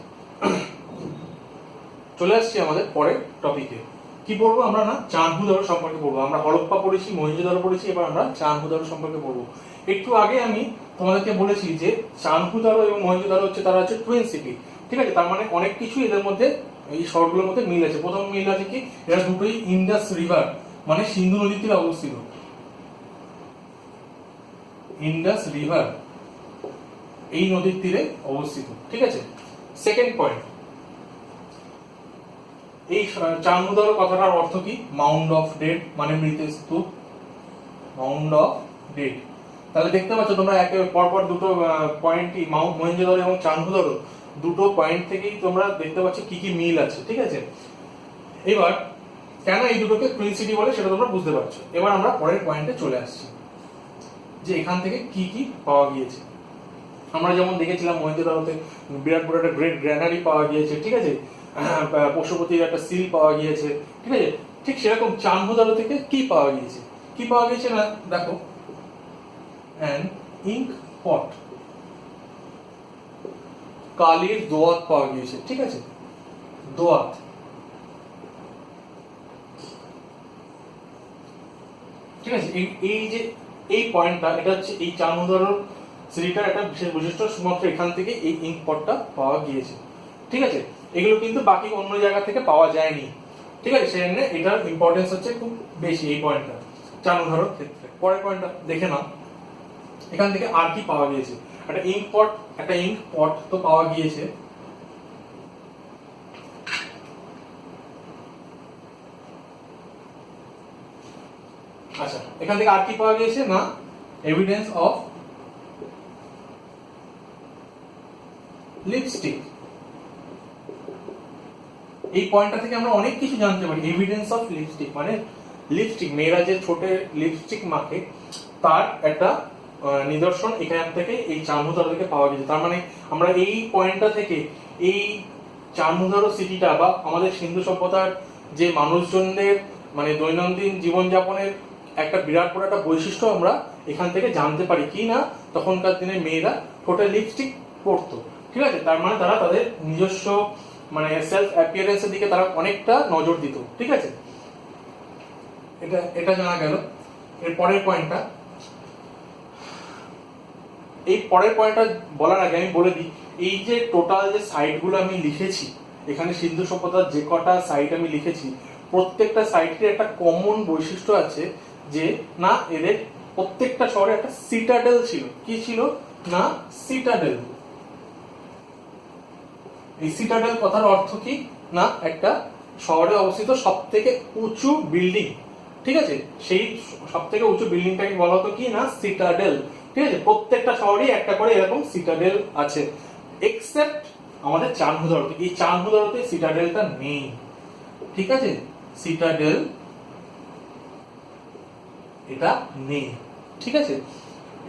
চলে আসছি আমাদের পরের টপিকে। কি পড়বো আমরা না, চানহুদারো সম্পর্কে পড়বো। আমরা হরপ্পা পড়েছি, মহেঞ্জোদারো পড়েছি, এবার আমরা চানহুদারো সম্পর্কে পড়বো। একটু আগে আমি তোমাদেরকে বলেছি যে চানহুদারো এবং মহেঞ্জোদারো হচ্ছে, তারা হচ্ছে টুইন সিটি, ঠিক আছে। তার মানে অনেক কিছু এদের মধ্যে, এই শহরগুলোর মধ্যে মিল আছে। প্রথম মিল আছে কি, এরা দুটোই ইন্ডাস রিভার মানে সিন্ধু নদীর তীরে অবস্থিত। ইন্ডাস রিভার এই নদীর তীরে অবস্থিত, ঠিক আছে। সেকেন্ড পয়েন্ট, এই চানহুদারো কথাটার অর্থ কি, মাউন্ড অফ ডেড মানে মৃত স্তূপ, মাউন্ড অফ ডেড। তাহলে দেখতে পাচ্ছ তোমরা একে পরপর দুটো পয়েন্টই, মহেঞ্জোদারো এবং চানহুদারো দুটো পয়েন্ট থেকেই তোমরা দেখতে পাচ্ছ কি কি মিল আছে, ঠিক আছে। এবার কেন এই দুটোকে টুইন সিটি বলে সেটা তোমরা বুঝতে পারছো। এবার আমরা পরের পয়েন্টে চলে আসছি, যে এখান থেকে কি কি পাওয়া গিয়েছে। আমরা যেমন দেখেছিলাম মহেঞ্জোদারোতে বিরাট বড় একটা গ্রেট গ্র্যানারি পাওয়া গিয়েছে, ঠিক আছে। পশুপতির একটা সিল পাওয়া গিয়েছে, ঠিক আছে। ঠিক সেরকম চানহুদারো থেকে কি পাওয়া গিয়েছে, কি পাওয়া গিয়েছে না, দেখো, অ্যান ইঙ্ক পট, কালির দোয়াত পাওয়া গিয়েছে, ঠিক আছে। দোয়াত, ঠিক আছে। এই যে এই পয়েন্টটা, এটা হচ্ছে এই চানহুদারোর সিটিটার একটা বিশেষ বৈশিষ্ট্য, শুধুমাত্র এখান থেকে এই ইঙ্ক পটটা পাওয়া গিয়েছে, ঠিক আছে। এগুলো কিন্তু বাকি অন্য জায়গা থেকে পাওয়া যায়নি, ঠিক আছে। সেই জন্য এটার ইম্পর্টেন্স হচ্ছে খুব বেশি এই পয়েন্টটা চানহুদারোর ক্ষেত্রে। পরের পয়েন্টটা দেখে নাও, এখান থেকে আর কি পাওয়া গিয়েছে। একটা ইঙ্ক পট তো পাওয়া গিয়েছে, আচ্ছা। এখান থেকে আর কি পাওয়া গিয়েছে না, এভিডেন্স অফ লিপস্টিক। এই পয়েন্টটা থেকে আমরা অনেক কিছু জানতে পারি। এভিডেন্স অফ লিপস্টিক মানে লিপস্টিক, মেয়েরা যে ছোট লিপস্টিক মাখে তার একটা নিদর্শন এখান থেকে এই চানহুদারো থেকে পাওয়া গেছে। তার মানে আমরা এই পয়েন্টটা থেকে এই চানহুদারো সিটিটা বা আমাদের সিন্ধু সভ্যতার যে মানুষজনদের মানে দৈনন্দিন জীবনযাপনের একটা বিরাট বড় একটা বৈশিষ্ট্য আমরা এখান থেকে জানতে পারি কি না, তখনকার দিনে মেয়েরা ঠোঁটে লিপস্টিক পরতো, ঠিক আছে। তার মানে তারা তাদের নিজস্ব মানে সেলফ অ্যাপিয়ারেন্সের দিকে তারা অনেকটা নজর দিত, ঠিক আছে। এটা এটা জানা গেল। এর পরের পয়েন্টটা, এই পরের পয়েন্টটা বলার আগে আমি বলে দিই, এই যে টোটাল যে সাইটগুলো আমি লিখেছি এখানে, সিন্ধু সভ্যতার যে কটা সাইট আমি লিখেছি, প্রত্যেকটা সাইটের একটা কমন বৈশিষ্ট্য আছে, যে না এদের প্রত্যেকটা শহরে একটা সিটাডেল ছিল। কি ছিল না, সিটাডেল। এই সিটাডেল কথার অর্থ কি না, একটা শহরে অবস্থিত সব থেকে উঁচু বিল্ডিং, ঠিক আছে। সেই সব থেকে উঁচু বিল্ডিংটাকে বলা হতো কি না, সিটাডেল, ঠিক আছে। প্রত্যেকটা শহরেই একটা করে এরকম সিটাডেল আছে, এক্সেপ্ট আমাদের চানহুদারোতে। এই চানহুদারোতে সিটাডেলটা নেই, ঠিক আছে। সিটাডেল এটা নেই, ঠিক আছে।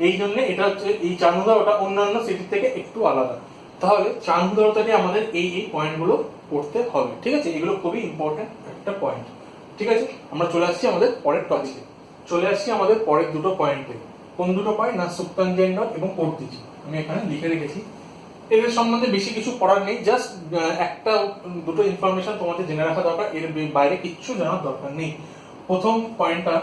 এই জন্য এটা হচ্ছে এই চানহুদারোটা অন্যান্য সিটি থেকে একটু আলাদা। তাহলে চানহুদারো থেকে আমাদের এই পয়েন্টগুলো পড়তে হবে, ঠিক আছে। এগুলো খুবই ইম্পর্টেন্ট একটা পয়েন্ট, ঠিক আছে। আমরা চলে আসছি আমাদের পরের টপিকে, চলে আসছি আমাদের পরের দুটো পয়েন্টে। কোন দুটো পয়েন্ট না, সুক্তাঞ্জেন্ডর এবং পোর্তুগিজ। আমি এখানে লিখে রেখেছি। এদের সম্বন্ধে বেশি কিছু পড়ার নেই, জাস্ট একটা দুটো ইনফরমেশন তোমাদের জেনে রাখা দরকার, এর বাইরে কিচ্ছু জানার দরকার নেই। প্রথম পয়েন্টটা,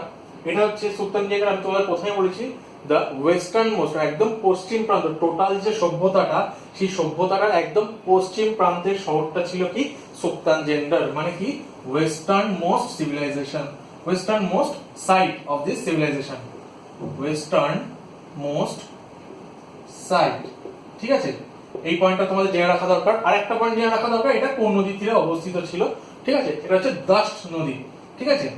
এটা হচ্ছে সুক্তাঞ্জেন্ডর, আমি তোমাদের প্রথমে বলেছি দ্য ওয়েস্টার্ন মোস্ট, একদম পশ্চিম প্রান্ত, টোটাল যে সভ্যতাটা সেই সভ্যতাটার একদম পশ্চিম প্রান্তের শহরটা ছিল কি, সুক্তাঞ্জেন্ডর মানে কি, western most civilisation, western most site of this civilisation, western most site, ঠিক আছে। এই পয়েন্টটা তোমাদের জেনে রাখা দরকার। আর একটা পয়েন্ট জেনে রাখা দরকার, এটা কোন নদীর তীরে অবস্থিত ছিল, ঠিক আছে। এটা হচ্ছে দাস্ট নদী, ঠিক আছে,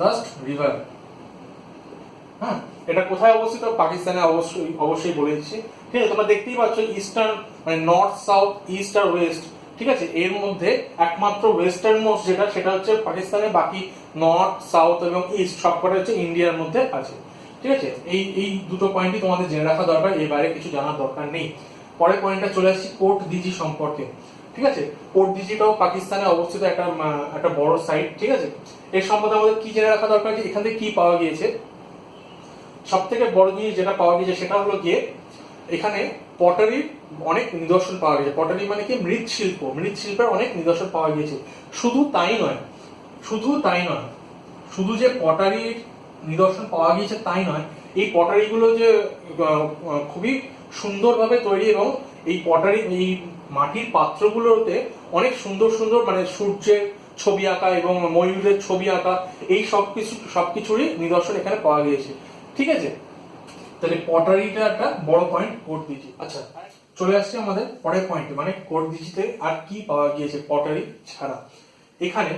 দাস্ট রিভার, হ্যাঁ, এটা কোথায় অবস্থিত? পাকিস্তানে অবশ্যই অবশ্যই বলে দিচ্ছি। ঠিক আছে, তোমরা দেখতেই পাচ্ছ ইস্টার্ন মানে নর্থ সাউথ ইস্ট আর ওয়েস্ট। ঠিক আছে, এর মধ্যে একমাত্র ওয়েস্টার্ন মোস্ট যেটা সেটা হচ্ছে পাকিস্তানে, বাকি নর্থ সাউথ এবং ইস্ট সবকটা হচ্ছে ইন্ডিয়ার মধ্যে আছে। ঠিক আছে, এই দুটো পয়েন্টই তোমাদের জেনে রাখা দরকার, এর বাইরে কিছু জানার দরকার নেই। পরের পয়েন্টটা চলে আসছি কোট দিজি সম্পর্কে। ঠিক আছে, কোট দিজিটাও পাকিস্তানে অবস্থিত একটা বড় সাইট। ঠিক আছে, এর সম্বন্ধে আমাদের কি জেনে রাখা দরকার, যে এখান থেকে কি পাওয়া গিয়েছে। সব থেকে বড় জিনিস যেটা পাওয়া গিয়েছে সেটা হলো গিয়ে এখানে পটারির অনেক নিদর্শন পাওয়া গেছে। পটারি মানে কি? মৃৎশিল্প, মৃৎশিল্পের অনেক নিদর্শন পাওয়া গিয়েছে। শুধু তাই নয়, শুধু যে পটারির নিদর্শন পাওয়া গিয়েছে তাই নয়, এই পটারিগুলো যে খুবই সুন্দরভাবে তৈরি, এবং এই পটারি এই মাটির পাত্রগুলোতে অনেক সুন্দর সুন্দর মানে সূর্যের ছবি আঁকা এবং ময়ূরের ছবি আঁকা, এই সবকিছুরই নিদর্শন এখানে পাওয়া গিয়েছে। ঠিক আছে, তাহলে পটারিটা একটা বড় পয়েন্ট কোট দিজি। আচ্ছা, চলে আসছে আমাদের পরের পয়েন্ট, মানে কোট দিজিতে আর কি পাওয়া গিয়েছে পটারি ছাড়া। এখানে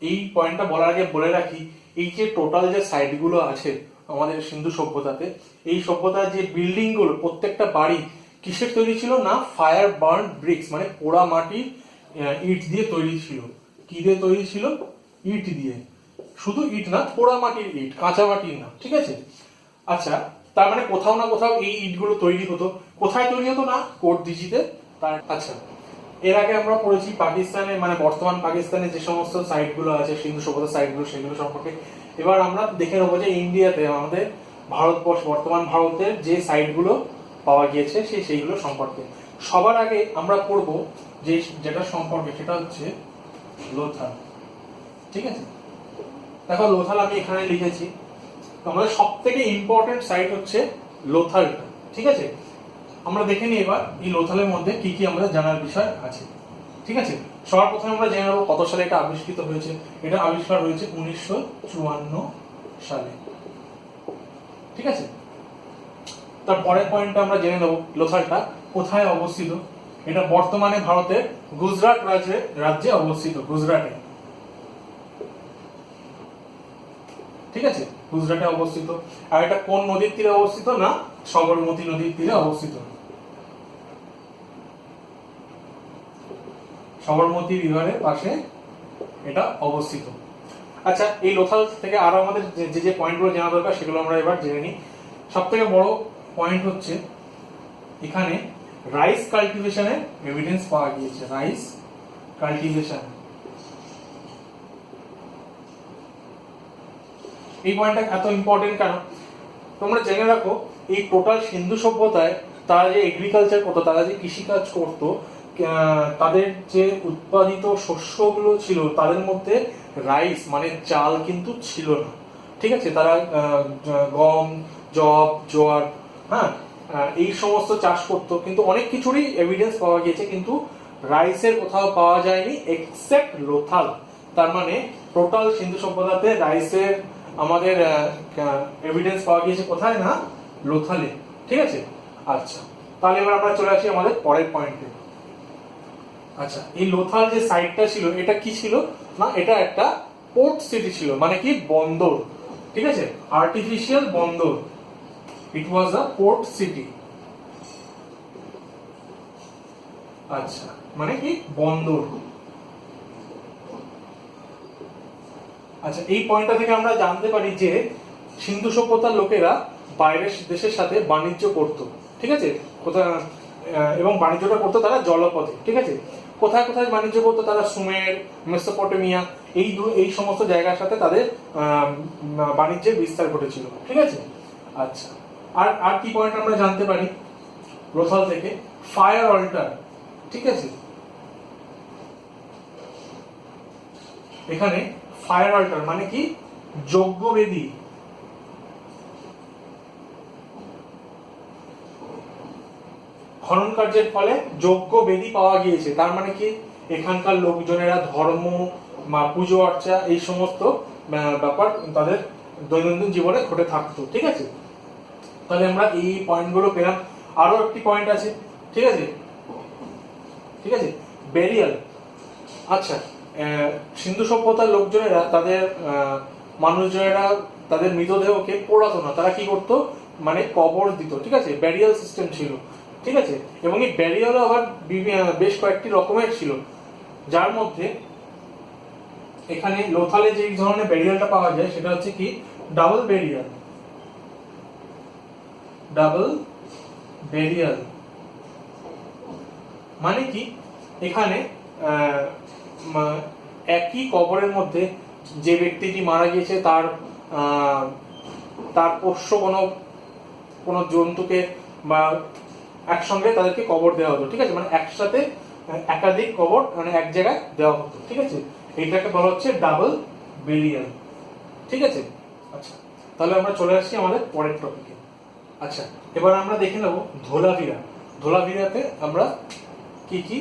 এই পয়েন্টটা বলার আগে বলে রাখি, এই যে টোটাল যে সাইটগুলো আছে আমাদের সিন্ধু সভ্যতাতে, এই সভ্যতার যে বিল্ডিং গুলো প্রত্যেকটা বাড়ি কিসের তৈরি ছিল? না, ফায়ার বার্ন ব্রিক্স মানে পোড়া মাটির ইট দিয়ে তৈরি ছিল। কি দিয়ে তৈরি ছিল? ইট দিয়ে। শুধু ইট না, পোড়া মাটির ইট, কাঁচা মাটির না। ঠিক আছে, আচ্ছা, তার মানে কোথাও না কোথাও এই ইটগুলো তৈরি হতো। কোথায় তৈরি হতো? না, কোট দিজিতে। আচ্ছা, এর আগে আমরা পড়েছি পাকিস্তানে মানে বর্তমান পাকিস্তানে যে সমস্ত সাইটগুলো আছে সিন্ধু সভ্যতার সাইটগুলো, সেগুলো সম্পর্কে। এবার আমরা দেখে নেবো যে ইন্ডিয়াতে আমাদের ভারতবর্ষ বর্তমান ভারতের যে সাইটগুলো পাওয়া গিয়েছে সেইগুলো সম্পর্কে। সবার আগে আমরা পড়বো যেটা সম্পর্কে, সেটা হচ্ছে লোথাল। ঠিক আছে, দেখো লোথাল আমি এখানে লিখেছি। আমাদের সব থেকে ইম্পর্টেন্ট সাইট হচ্ছে লোথালটা। ঠিক আছে, আমরা দেখে নিই এবার এই লোথালের মধ্যে কি কি আমাদের জানার বিষয় আছে। ঠিক আছে, সবার প্রথমে আমরা জেনে নেবো কত সালে এটা আবিষ্কৃত হয়েছে। এটা আবিষ্কার হয়েছে 1954 সালে। ঠিক আছে, তার পরের পয়েন্টটা আমরা জেনে নেবো লোথালটা কোথায় অবস্থিত। এটা বর্তমানে ভারতের গুজরাট রাজ্যে অবস্থিত, গুজরাটে। ঠিক আছে, গুজরাটে অবস্থিত। আর এটা কোন নদীর তীরে অবস্থিত? না, সবরমতী নদীর তীরে অবস্থিত। সবরমতী রিভারের পাশে এটা অবস্থিত। আচ্ছা, এই লোথাল থেকে আরো আমাদের যে যে পয়েন্টগুলো জানা দরকার সেগুলো আমরা এবার জেনে নিই। সব থেকে বড় পয়েন্ট হচ্ছে এখানে রাইস কাল্টিভেশনের এভিডেন্স পাওয়া গিয়েছে। রাইস কাল্টিভেশন, এই পয়েন্টটা এত ইম্পর্টেন্ট কেন? তোমরা জেনে রাখো, এই টোটাল সিন্ধু সভ্যতায় তারা যে এগ্রিকালচার করতো, তারা যে কৃষিকাজ করতো, তাদের যে উৎপাদিত শস্যগুলো ছিল তাদের মধ্যে রাইস মানে চাল কিন্তু ছিল না। ঠিক আছে, তারা গম, জব, জোয়ার, হ্যাঁ, এই সমস্ত চাষ করতো, কিন্তু অনেক কিছুরই এভিডেন্স পাওয়া গিয়েছে, কিন্তু রাইসের কোথাও পাওয়া যায়নি এক্সেপ্ট লোথাল। তার মানে টোটাল সিন্ধু সভ্যতাতে রাইসের আমাদের এভিডেন্স পাওয়া গিয়েছে কোথায়? না, লোথালে। ঠিক আছে, আচ্ছা, তাহলে এবার আমরা চলে আসি আমাদের পরের পয়েন্টে। আচ্ছা, এই লোথাল যে সাইটটা ছিল এটা কি ছিল? না, এটা একটা পোর্ট সিটি ছিল, মানে কি? বন্দর। ঠিক আছে, আর্টিফিশিয়াল বন্দর। ইট ওয়াজ আ পোর্ট সিটি। আচ্ছা, মানে কি? বন্দর। আচ্ছা, এই পয়েন্টটা থেকে আমরা জানতে পারি যে সিন্ধু সভ্যতার লোকেরা বাইরের দেশের সাথে বাণিজ্য করত। ঠিক আছে, কোথায়? এবং বাণিজ্যটা করতো তারা জলপথে। ঠিক আছে, কোথায় কোথায় বাণিজ্য করতো তারা? সুমের, মেসোপটেমিয়া, এই সমস্ত জায়গার সাথে তাদের বাণিজ্যের বিস্তার ঘটেছিল। ঠিক আছে, আচ্ছা, আর আর কি পয়েন্ট আমরা জানতে পারি লোথাল থেকে? Fire altar. ঠিক আছে, এখানে ফায়ার অল্টার মানে কি? যজ্ঞবেদী। খনন কার্যের ফলে যজ্ঞবেদী পাওয়া গিয়েছে। তার মানে কি? এখানকার লোকজনেরা ধর্ম বা পুজো অর্চা এই সমস্ত ব্যাপার তাদের দৈনন্দিন জীবনে ঘটে থাকতো। ঠিক আছে, তাহলে আমরা এই পয়েন্টগুলো পেলাম। আরো একটি পয়েন্ট আছে। ঠিক আছে, ঠিক আছে, বেরিয়াল। আচ্ছা, সিন্ধু সভ্যতার লোকজনেরা তাদের মানুষজনেরা তাদের মৃতদেহকে পোড়াতো না, তারা কি করতো, মানে কবর দিত, ঠিক আছে, ব্যারিয়াল সিস্টেম ছিল, ঠিক আছে। এবং এই ব্যারিয়ালও আবার বেশ কয়েকটি রকমের ছিল, যার মধ্যে এখানে লোথালে যে ধরনের ব্যারিয়ালটা পাওয়া যায় সেটা হচ্ছে কি ডাবল ব্যারিয়াল। ডাবল ব্যারিয়াল মানে কি, এখানে একই কবরের মধ্যে যে ব্যক্তিটি মারা গিয়েছে তার তার পোষ্য কোনো জন্তুকে বা একসঙ্গে তাদেরকে কবর দেওয়া হতো, ঠিক আছে, মানে একসাথে একাধিক কবর মানে এক জায়গায় দেওয়া হতো, ঠিক আছে। এইটাকে বলা হচ্ছে ডাবল বেরিয়াল, ঠিক আছে। আচ্ছা, তাহলে আমরা চলে আসছি আমাদের পরের টপিকে। আচ্ছা, এবার আমরা দেখে নেব ধোলাভিরা। ধোলাভিরাতে আমরা কি কি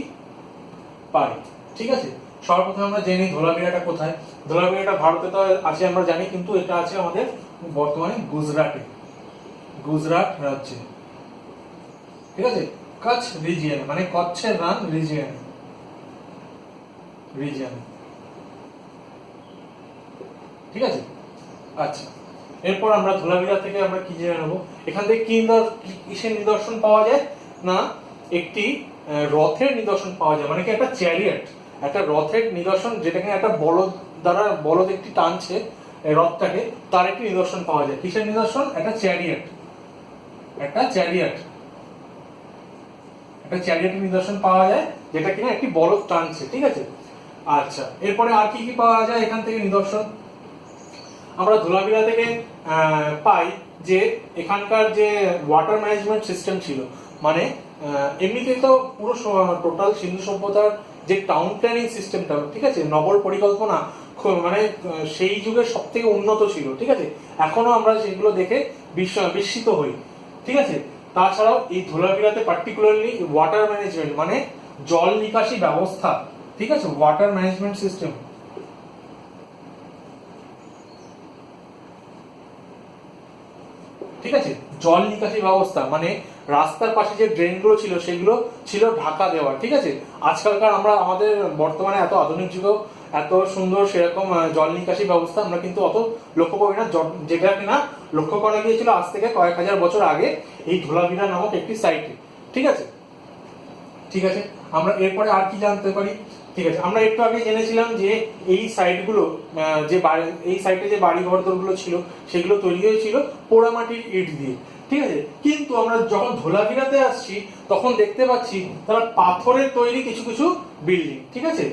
পাই, ঠিক আছে। সর্বপ্রথম আমরা জেনে নিই ধোলাভিরাটা কোথায়। ধোলাভিরাটা ভারতে তো আছে আমরা জানি, কিন্তু এটা আছে আমাদের বর্তমানে গুজরাটে, গুজরাট রাজ্যে, ঠিক আছে। কচ্ছ রিজিয়ন মানে কচ্ছের রান রিজিয়ন, ঠিক আছে। আচ্ছা, এরপর আমরা ধোলাভিরা থেকে আমরা কি জেনে নেবো, এখান থেকে কিসের নিদর্শন পাওয়া যায় না, একটি রথের নিদর্শন পাওয়া যায়, মানে কি একটা চ্যারিয়ট, একটা রথের নিদর্শন, যেটাকে একটা বলদ একটি টানছে রথটাকে, তার একটি নিদর্শন পাওয়া যায়। কিসের নিদর্শন, একটা চ্যারিয়টের নিদর্শন পাওয়া যায়, যেটা কিনা একটি বলদ টানছে, ঠিক আছে। আচ্ছা, এরপরে আর কি কি পাওয়া যায় এখান থেকে নিদর্শন, আমরা ধোলাভিরা থেকে পাই যে এখানকার যে ওয়াটার ম্যানেজমেন্ট সিস্টেম ছিল, মানে এমনিতেই তো পুরো টোটাল সিন্ধু সভ্যতার যে টাউন প্ল্যানিং সিস্টেমটা, ঠিক আছে, নগর পরিকল্পনা মানে সেই যুগের সব থেকে উন্নত ছিল, ঠিক আছে। এখনো আমরা সেগুলো দেখে বিস্মিত হই, ঠিক আছে। তাছাড়াও এই ধোলাভিরাতে পার্টিকুলারলি ওয়াটার ম্যানেজমেন্ট মানে জল নিকাশি ব্যবস্থা, ঠিক আছে, ওয়াটার ম্যানেজমেন্ট সিস্টেম, ঠিক আছে, জল নিকাশি ব্যবস্থা মানে রাস্তার পাশে যে ড্রেনগুলো ছিল সেগুলো ছিল ঢাকা দেওয়া, ঠিক আছে। আজকালকার আমরা আমাদের বর্তমানে এত আধুনিক যুগেও এত সুন্দর সেরকম জল নিকাশি ব্যবস্থা আমরা কিন্তু অত লক্ষ্য করি না, যেটা কিনা লক্ষ্য করা গিয়েছিল আজ থেকে কয়েক হাজার বছর আগে এই ধোলাভিরা নামক একটি সাইটে, ঠিক আছে। আমরা এরপরে আর কি জানতে পারি, ঠিক আছে। আমরা একটু আগে জেনেছিলাম যে এই সাইটগুলো এই সাইটে যে বাড়ি ঘরদোরগুলো ছিল সেগুলো তৈরি হয়েছিল পোড়ামাটির ইট দিয়ে, ঠিক আছে। কিন্তু আমরা যখন ধোলাভিরাতে আসছি তখন দেখতে পাচ্ছি তারা পাথরের তৈরি কিছু কিছু বিল্ডিং, ঠিক আছে,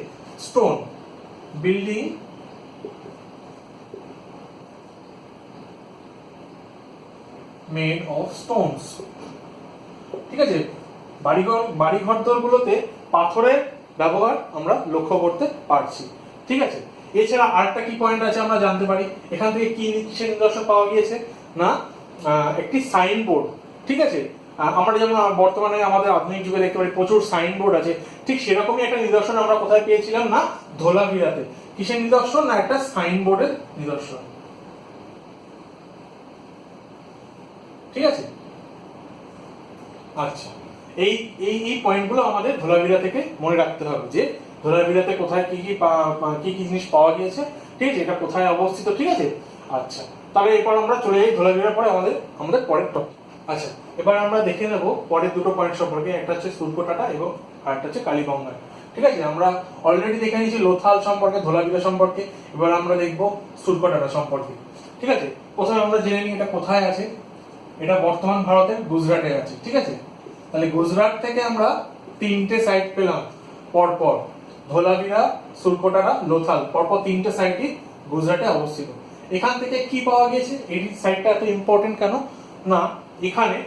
stone building, made of Stones, ঠিক আছে। বাড়িঘর দরগুলোতে পাথরের ব্যবহার আমরা লক্ষ্য করতে পারছি, ঠিক আছে। এছাড়া আরেকটা কি পয়েন্ট আছে আমরা জানতে পারি, এখান থেকে কি কিসের নিদর্শন পাওয়া গিয়েছে না, একটি সাইনবোর্ড, ঠিক আছে। আমরা যেমন বর্তমানে আমাদের আধুনিক যুগে দেখতে পারি প্রচুর সাইনবোর্ড আছে, ঠিক সেরকমই একটা নিদর্শন আমরা কোথায় পেয়েছিলাম না ধোলাভিরাতে। কিসের নিদর্শন না, একটা সাইনবোর্ডের নিদর্শন, ঠিক আছে। আচ্ছা, এই এই এই পয়েন্টগুলো আমাদের ধোলাভিরা থেকে মনে রাখতে হবে যে ধোলাভিরাতে কোথায় কি কি জিনিস পাওয়া গিয়েছে, ঠিক আছে, এটা কোথায় অবস্থিত, ঠিক আছে। আচ্ছা, তাহলে এরপর আমরা চলে যাই ধোলাভিরার পরে আমাদের পরের টপিক। আচ্ছা, এবার আমরা দেখে নেব পরের দুটো পয়েন্ট সম্পর্কে, একটা হচ্ছে সুরকোটাটা এবং আরেকটা হচ্ছে কালীগঙ্গা, ঠিক আছে। আমরা অলরেডি দেখে নিয়েছি লোথাল সম্পর্কে, ধোলাভিরা সম্পর্কে, এবার আমরা দেখবো সুরকোটাটা সম্পর্কে, ঠিক আছে। প্রথমে আমরা জেনে নিই এটা কোথায় আছে। এটা বর্তমান ভারতের গুজরাটে আছে, ঠিক আছে। তাহলে গুজরাট থেকে আমরা তিনটে সাইট পেলাম পরপর, ধোলাভিরা, সুরকোটারা, লোথাল, পরপর তিনটে সাইটই গুজরাটে অবস্থিত। এখান থেকে কি পাওয়া গেছে, এই সাইটটা এত ইম্পর্টেন্ট কেন না, এখানে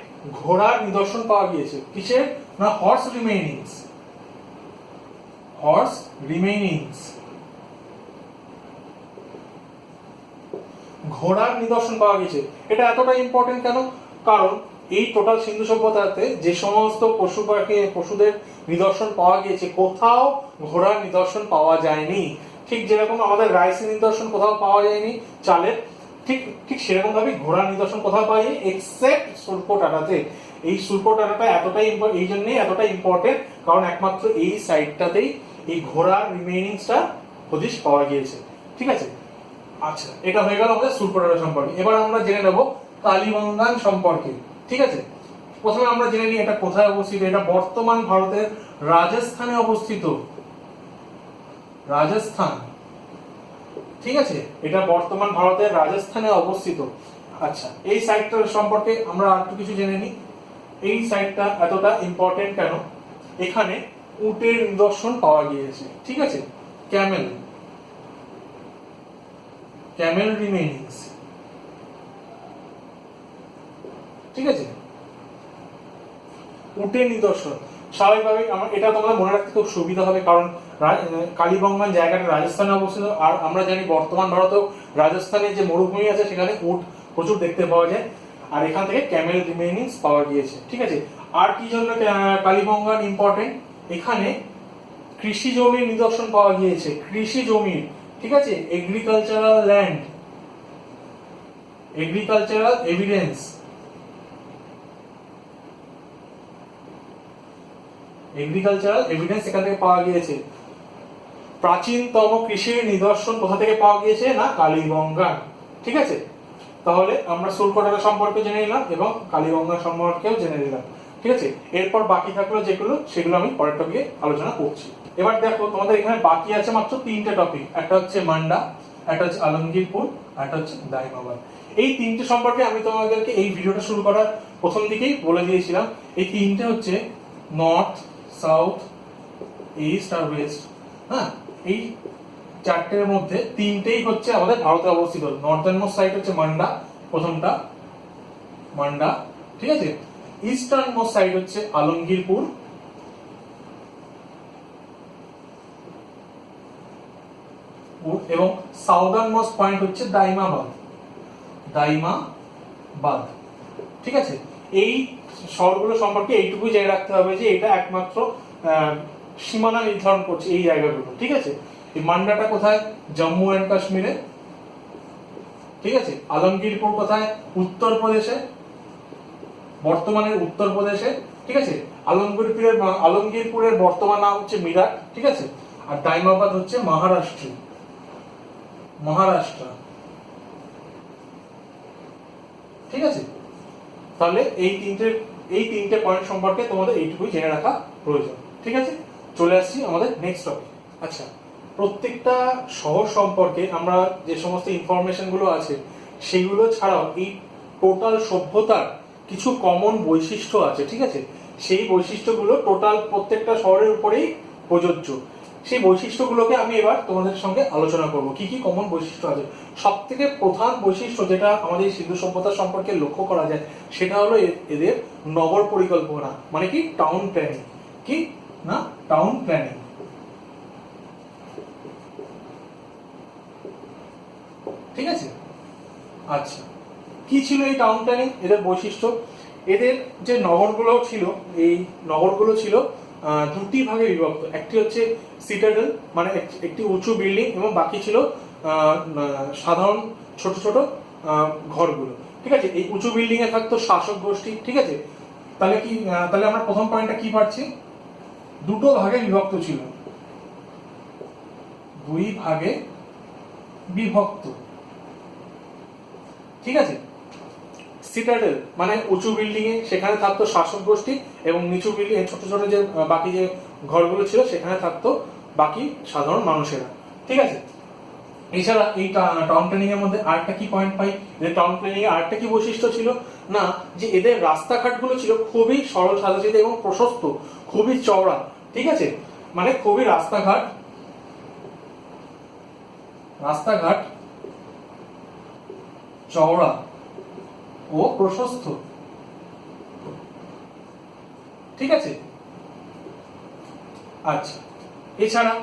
ঘোড়ার নিদর্শন পাওয়া গিয়েছে। কিসের না, হর্স রিমেইনিংস, ঘোড়ার নিদর্শন পাওয়া গেছে। এটা এতটা ইম্পর্টেন্ট কেন, কারণ এই টোটাল সিন্ধু সভ্যতাতে যে সমস্ত পশুদের নিদর্শন পাওয়া গিয়েছে কোথাও ঘোড়ার নিদর্শন পাওয়া যায়নি। ঠিক যেরকম আমাদের রাইসের নিদর্শন কোথাও পাওয়া যায়নি চালের, ঠিক সেরকম ভাবে ঘোড়ার নিদর্শন কোথাও পাওয়া যায়নি এক্সেপ্ট সুরকোটাটাতে। এই সুরকোটাটা এই জন্যই এতটা ইম্পর্টেন্ট, কারণ একমাত্র এই সাইটটাতেই এই ঘোড়ার রিমেইনিংসটা হদিশ পাওয়া গিয়েছে, ঠিক আছে। আচ্ছা, এটা হয়ে গেল আমাদের সুরকোটারা সম্পর্কে। এবার আমরা জেনে নেব কালীবঙ্গান সম্পর্কে। ঠিক আছে, প্রথমে আমরা জেনে নিই এটা কোথায় অবস্থিত। এটা বর্তমান ভারতের রাজস্থানে অবস্থিত। রাজস্থান, ঠিক আছে, এটা বর্তমান ভারতের রাজস্থানে অবস্থিত। আচ্ছা, এই সাইটটার সম্পর্কে আমরা আর একটু কিছু জেনে নিই। এই সাইটটা এতটা ইম্পর্টেন্ট কেন? এখানে উটের নিদর্শন পাওয়া গিয়েছে। ঠিক আছে, ক্যামেল রিমেনিংস। ঠিক আছে, উটের নিদর্শন। স্বাভাবিকভাবে এটা তোমাদের মনে রাখতে খুব সুবিধা হবে, কারণ কালীবঙ্গান জায়গাটা রাজস্থানে অবস্থিত। আর আমরা জানি বর্তমান ভারতেও রাজস্থানে যে মরুভূমি আছে সেখানে উট প্রচুর দেখতে পাওয়া যায়। আর এখান থেকে ক্যামেল রিমেনিংস পাওয়া গিয়েছে। ঠিক আছে, আর কি জন্য কালীবঙ্গান ইম্পর্টেন্ট? এখানে কৃষি জমির নিদর্শন পাওয়া গিয়েছে। কৃষি জমির, ঠিক আছে, agricultural land, agricultural evidence, agricultural evidence এখান থেকে পাওয়া গিয়েছে। প্রাচীনতম কৃষির নিদর্শন কোথা থেকে পাওয়া গিয়েছে? না, কালীবঙ্গান। ঠিক আছে, তাহলে আমরা সুরকোটারা সম্পর্কে জেনে নিলাম এবং কালীবঙ্গান সম্পর্কেও জেনে নিলাম। ঠিক আছে, এরপর বাকি থাকলো যেগুলো, সেগুলো আমি পরের টপিকে আলোচনা করছি। এবার দেখো, তোমাদের এখানে বাকি আছে মাত্র 3টে টপিক। একটা হচ্ছে মান্ডা, একটা হচ্ছে আলমগীরপুর, একটা হচ্ছে দাইমাবাদ। এই 3টে সম্পর্কে আমি তোমাদেরকে এই ভিডিওটা শুরু করার প্রথম দিকেই বলে দিয়েছিলাম। এই 3টে হচ্ছে নর্থ, সাউথ, ইস্ট আর ওয়েস্ট। হ্যাঁ, এই 4টের মধ্যে 3টেই হচ্ছে আমাদের ভারতে অবস্থিত। নর্দার্ন মোস্ট সাইড হচ্ছে মান্ডা, প্রথমটা মান্ডা। ঠিক আছে, ইস্টার্ন মোস্ট সাইড হচ্ছে আলমগীরপুর, এবং সাউদার্ন মোস্ট পয়েন্ট হচ্ছে দাইমাবাদ। ঠিক আছে, এই শহরগুলো সম্পর্কে এইটুকুই জেনে রাখতে হবে যে এটা একমাত্র সীমানা নির্ধারণ করছে এই জায়গাগুলো। ঠিক আছে, এই মান্ডাটা কোথায়? জম্মু এন্ড কাশ্মীরে। ঠিক আছে, আলমগীরপুর কোথায়? উত্তরপ্রদেশে, বর্তমানের উত্তরপ্রদেশে। ঠিক আছে, আলমগীরপুরের বর্তমান নাম হচ্ছে মিরাট। ঠিক আছে, আর দাইমাবাদ হচ্ছে মহারাষ্ট্র। ঠিক আছে, তাহলে এই তিনটে পয়েন্ট সম্পর্কে তোমাদের এইটুকুই জেনে রাখা প্রয়োজন। ঠিক আছে, চলে আসছি আমাদের নেক্সট টপিক। আচ্ছা, প্রত্যেকটা শহর সম্পর্কে আমরা যে সমস্ত ইনফরমেশন গুলো আছে সেগুলো ছাড়াও এই টোটাল সভ্যতার কিছু কমন বৈশিষ্ট্য আছে। ঠিক আছে, সেই বৈশিষ্ট্যগুলো টোটাল প্রত্যেকটা শহরের উপরেই প্রযোজ্য। সেই বৈশিষ্ট্যগুলোকে আমি এবার তোমাদের সঙ্গে আলোচনা করব, কি কি কমন বৈশিষ্ট্য আছে। সব থেকে প্রধান বৈশিষ্ট্য যেটা আমাদের সিন্ধু সভ্যতা সম্পর্কে লক্ষ্য করা যায় সেটা হলো এদের নগর পরিকল্পনা, মানে কি টাউন প্ল্যানিং। কি না, টাউন প্ল্যানিং। ঠিক আছে, আচ্ছা, কি ছিল এই টাউন প্ল্যানিং? এদের বৈশিষ্ট্য, এদের যে নগরগুলো ছিল, এই নগরগুলো ছিল দুটি ভাগে বিভক্ত। একটি হচ্ছে সিটাডেল, মানে একটি উঁচু বিল্ডিং, এবং বাকি ছিল সাধারণ ছোট ছোট ঘরগুলো। ঠিক আছে, এই উঁচু বিল্ডিং এ থাকতো শাসক গোষ্ঠী। ঠিক আছে, তাহলে আমরা প্রথম পয়েন্টটা কি পাচ্ছি? দুটো ভাগে বিভক্ত ছিল, দুই ভাগে বিভক্ত। ঠিক আছে, সিটাডেল মানে উঁচু বিল্ডিং এ সেখানে থাকতো শাসক গোষ্ঠী, এবং নিচু বিল্ডিং ছোট ছোট যে বাকি যে ঘরগুলো ছিল সেখানে থাকতো বাকি সাধারণ মানুষেরা। ঠিক আছে, এছাড়া এই টাউন প্ল্যানিং এর মধ্যে আরেকটা কি পয়েন্ট পাই, যে টাউন প্ল্যানিং এর আরেকটা কি বৈশিষ্ট্য ছিল না, যে এদের রাস্তাঘাট গুলো ছিল খুবই সরল সাদাসিধে এবং প্রশস্ত, খুবই চওড়া। ঠিক আছে, মানে খুবই রাস্তাঘাট চওড়া ও প্রশস্ত। ঠিক আছে, আচ্ছা, এছাড়া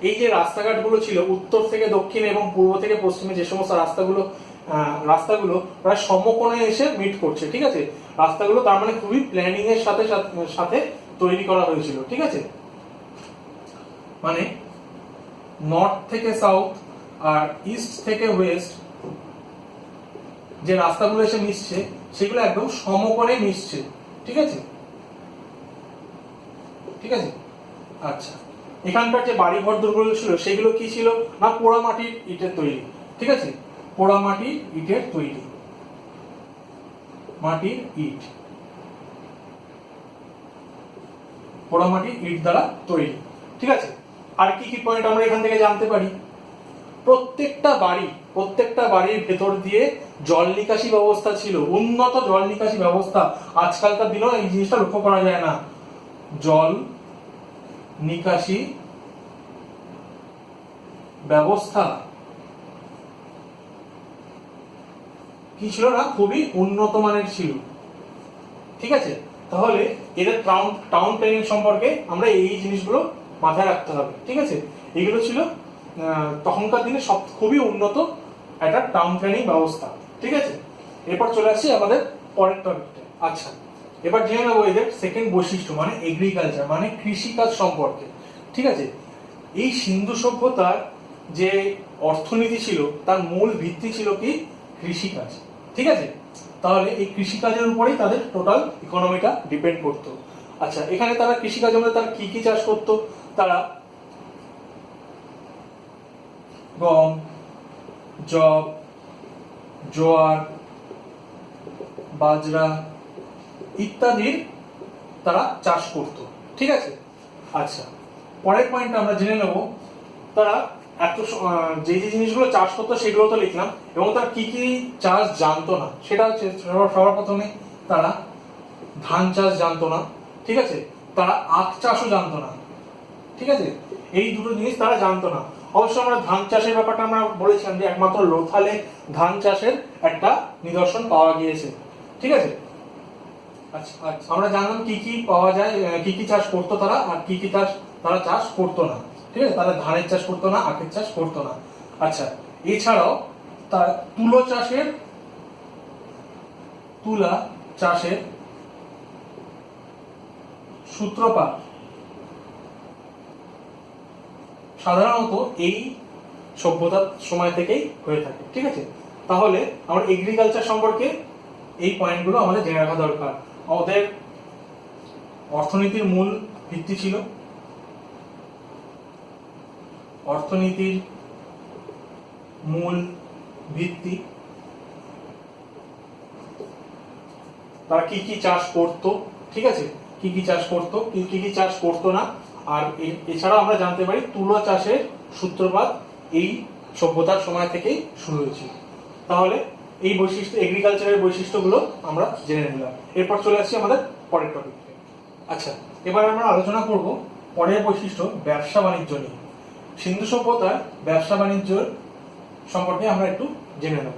এই যে রাস্তাঘাটগুলো ছিল উত্তর থেকে দক্ষিণে এবং পূর্ব থেকে পশ্চিমে, যে সমস্ত রাস্তাগুলো প্রায় সমকোণে এসে মিট করছে। ঠিক আছে, রাস্তাগুলো তার মানে খুবই প্ল্যানিং এর সাথে তৈরি করা হয়েছিল। ঠিক আছে, মানে নর্থ থেকে সাউথ আর ইস্ট থেকে ওয়েস্ট যে রাস্তাগুলো এসে মিশছে সেগুলো একদম সমকোণে মিশছে। ঠিক আছে, আচ্ছা, এখানকার যে বাড়ি ঘর দুর্গগুলো ছিল সেগুলো কি ছিল না পোড়ামাটির ইটের তৈরি, ঠিক আছে, পোড়ামাটির ইটের তৈরি, মাটির ইট, পোড়ামাটির ইট দ্বারা তৈরি, ঠিক আছে। আর কি কি পয়েন্ট আমরা এখান থেকে জানতে পারি? প্রত্যেকটা বাড়ির ভেতর দিয়ে জল নিকাশি ব্যবস্থা ছিল, উন্নত জল নিকাশি ব্যবস্থা। আজকালকার দিনেও এই জিনিসটা লক্ষ্য করা যায় না। জল নিকাশি ব্যবস্থা কি ছিল না, খুবই উন্নত মানের ছিল, ঠিক আছে। তাহলে এদের টাউন প্ল্যানিং সম্পর্কে আমরা এই জিনিসগুলো মাথায় রাখতে হবে, ঠিক আছে। এগুলো ছিল তখনকার দিনে খুবই উন্নত একটা টাউন প্ল্যানিং ব্যবস্থা, ঠিক আছে। এরপর চলে আসছি আমাদের পরের টপিকটা। আচ্ছা, এবার জেনে নেবো এদের সেকেন্ড বৈশিষ্ট্য মানে এগ্রিকালচার মানে কৃষিকাজ সম্পর্কে, ঠিক আছে। এই সিন্ধু সভ্যতার যে অর্থনীতি ছিল তার মূল ভিত্তি ছিল কি কৃষিকাজ, ঠিক আছে। তাহলে এই কৃষিকাজের উপরেই তাদের টোটাল ইকোনমিটা ডিপেন্ড করতো। আচ্ছা, এখানে তারা কৃষিকাজের মধ্যে তারা কি কি চাষ করতো? তারা গম, জব, জোয়ার, বাজরা ইত্যাদির তারা চাষ করত, ঠিক আছে। আচ্ছা, পরের পয়েন্ট আমরা জেনে নেব তারা এত যে যে জিনিসগুলো চাষ করতো সেগুলো তো লিখলাম, এবং তারা কি কি চাষ জানতো না সেটা হচ্ছে সবার প্রথমে তারা ধান চাষ জানতো না, ঠিক আছে। তারা আখ চাষও জানতো না, ঠিক আছে। এই দুটো জিনিস তারা জানতো না। অবশ্য আমরা ধান চাষের ব্যাপারটা আমরা বলেছিলাম যে একমাত্র লোথালে ধান চাষের একটা নিদর্শন পাওয়া গিয়েছে, ঠিক আছে। আচ্ছা, আমরা জানলাম কি কি পাওয়া যায়, কি কি চাষ করতো তারা আর কি কি তারা চাষ করতো না, ঠিক আছে। তারা ধানের চাষ করতো না, আখের চাষ করতো না। আচ্ছা, এছাড়াও তারা তুলা চাষের সূত্রপাত সাধারণত এই সভ্যতার সময় থেকেই হয়ে থাকে, ঠিক আছে। তাহলে আমরা এগ্রিকালচার সম্পর্কে এই পয়েন্টগুলো আমাদের জেনে রাখা দরকার। আমাদের অর্থনীতির মূল ভিত্তি ছিল, অর্থনীতির মূল ভিত্তি, তারা কি কি চাষ করত, ঠিক আছে, কি কি চাষ করত, কি কি চাষ করতো না। আর এছাড়া আমরা জানতে পারি তুলো চাষের সূত্রপাত এই সভ্যতার সময় থেকেই শুরু হয়েছিল। তাহলে এই বৈশিষ্ট্য এগ্রিকালচারের বৈশিষ্ট্যগুলো আমরা জেনে নিলাম। এরপর চলে আসছি আমাদের পরের টপিকে। আচ্ছা, এবার আমরা আলোচনা করব পরের বৈশিষ্ট্য ব্যবসা বাণিজ্য নিয়ে। সিন্ধু সভ্যতার ব্যবসা বাণিজ্য সম্পর্কে আমরা একটু জেনে নেব।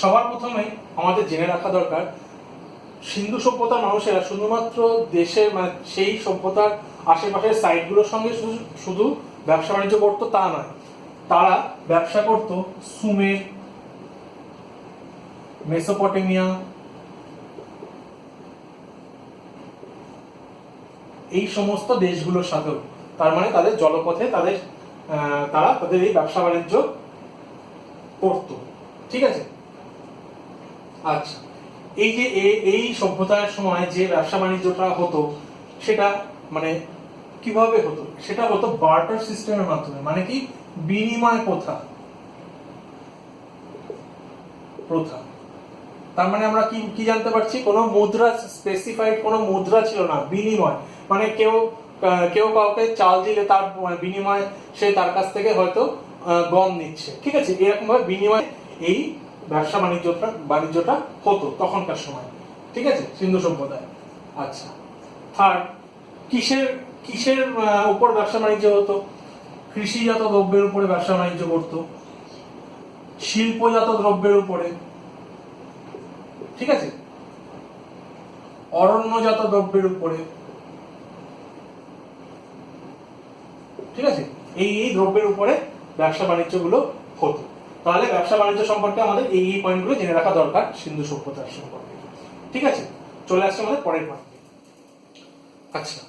সবার প্রথমে আমাদের জেনে রাখা দরকার সিন্ধু সভ্যতার মানুষেরা শুধুমাত্র দেশের মানে সেই সভ্যতার আশেপাশের সাইটগুলোর সঙ্গে শুধু ব্যবসা বাণিজ্য করতো তা নয়, তারা ব্যবসা করত সুমের, মেসোপটেমিয়া এই সমস্ত দেশগুলোর সাথেও। তার মানে তাদের জলপথে তারা তাদের এই ব্যবসা বাণিজ্য করত, ঠিক আছে। আচ্ছা, এই যে এই সভ্যতার সময় যে ব্যবসা বাণিজ্যটা হতো সেটা মানে কিভাবে হতো? সেটা হতো বার্টার সিস্টেমের মাধ্যমে, মানে কি বিনিময় প্রথা। তার মানে আমরা কি জানতে পারছি, কোনো মুদ্রা স্পেসিফাইড কোনো মুদ্রা ছিল না, বিনিময় মানে কেউ কাউকে চাল দিলে তার বিনিময়ে সে তার কাছ থেকে হয়তো গম নিচ্ছে, ঠিক আছে। এরকম ভাবে বিনিময় এই ব্যবসা বাণিজ্যটা হতো তখনকার সময়, ঠিক আছে, সিন্ধু সভ্যতায়। আচ্ছা, থার্ড, কিসের উপর ব্যবসা বাণিজ্য হতো? কৃষিজাত দ্রব্যের উপরে ব্যবসা বাণিজ্য করতো, শিল্পজাত দ্রব্যের উপরে, ঠিক আছে, অরণ্যজাত দ্রব্যের উপরে, ঠিক আছে। এই দ্রব্যের উপরে ব্যবসা বাণিজ্য গুলো হতো। তাহলে ব্যবসা বাণিজ্য সম্পর্কে আমাদের এই পয়েন্টগুলো জেনে রাখা দরকার সিন্ধু সভ্যতার সম্পর্কে, ঠিক আছে। চলে আসছে আমাদের পরের পয়েন্টে। আচ্ছা,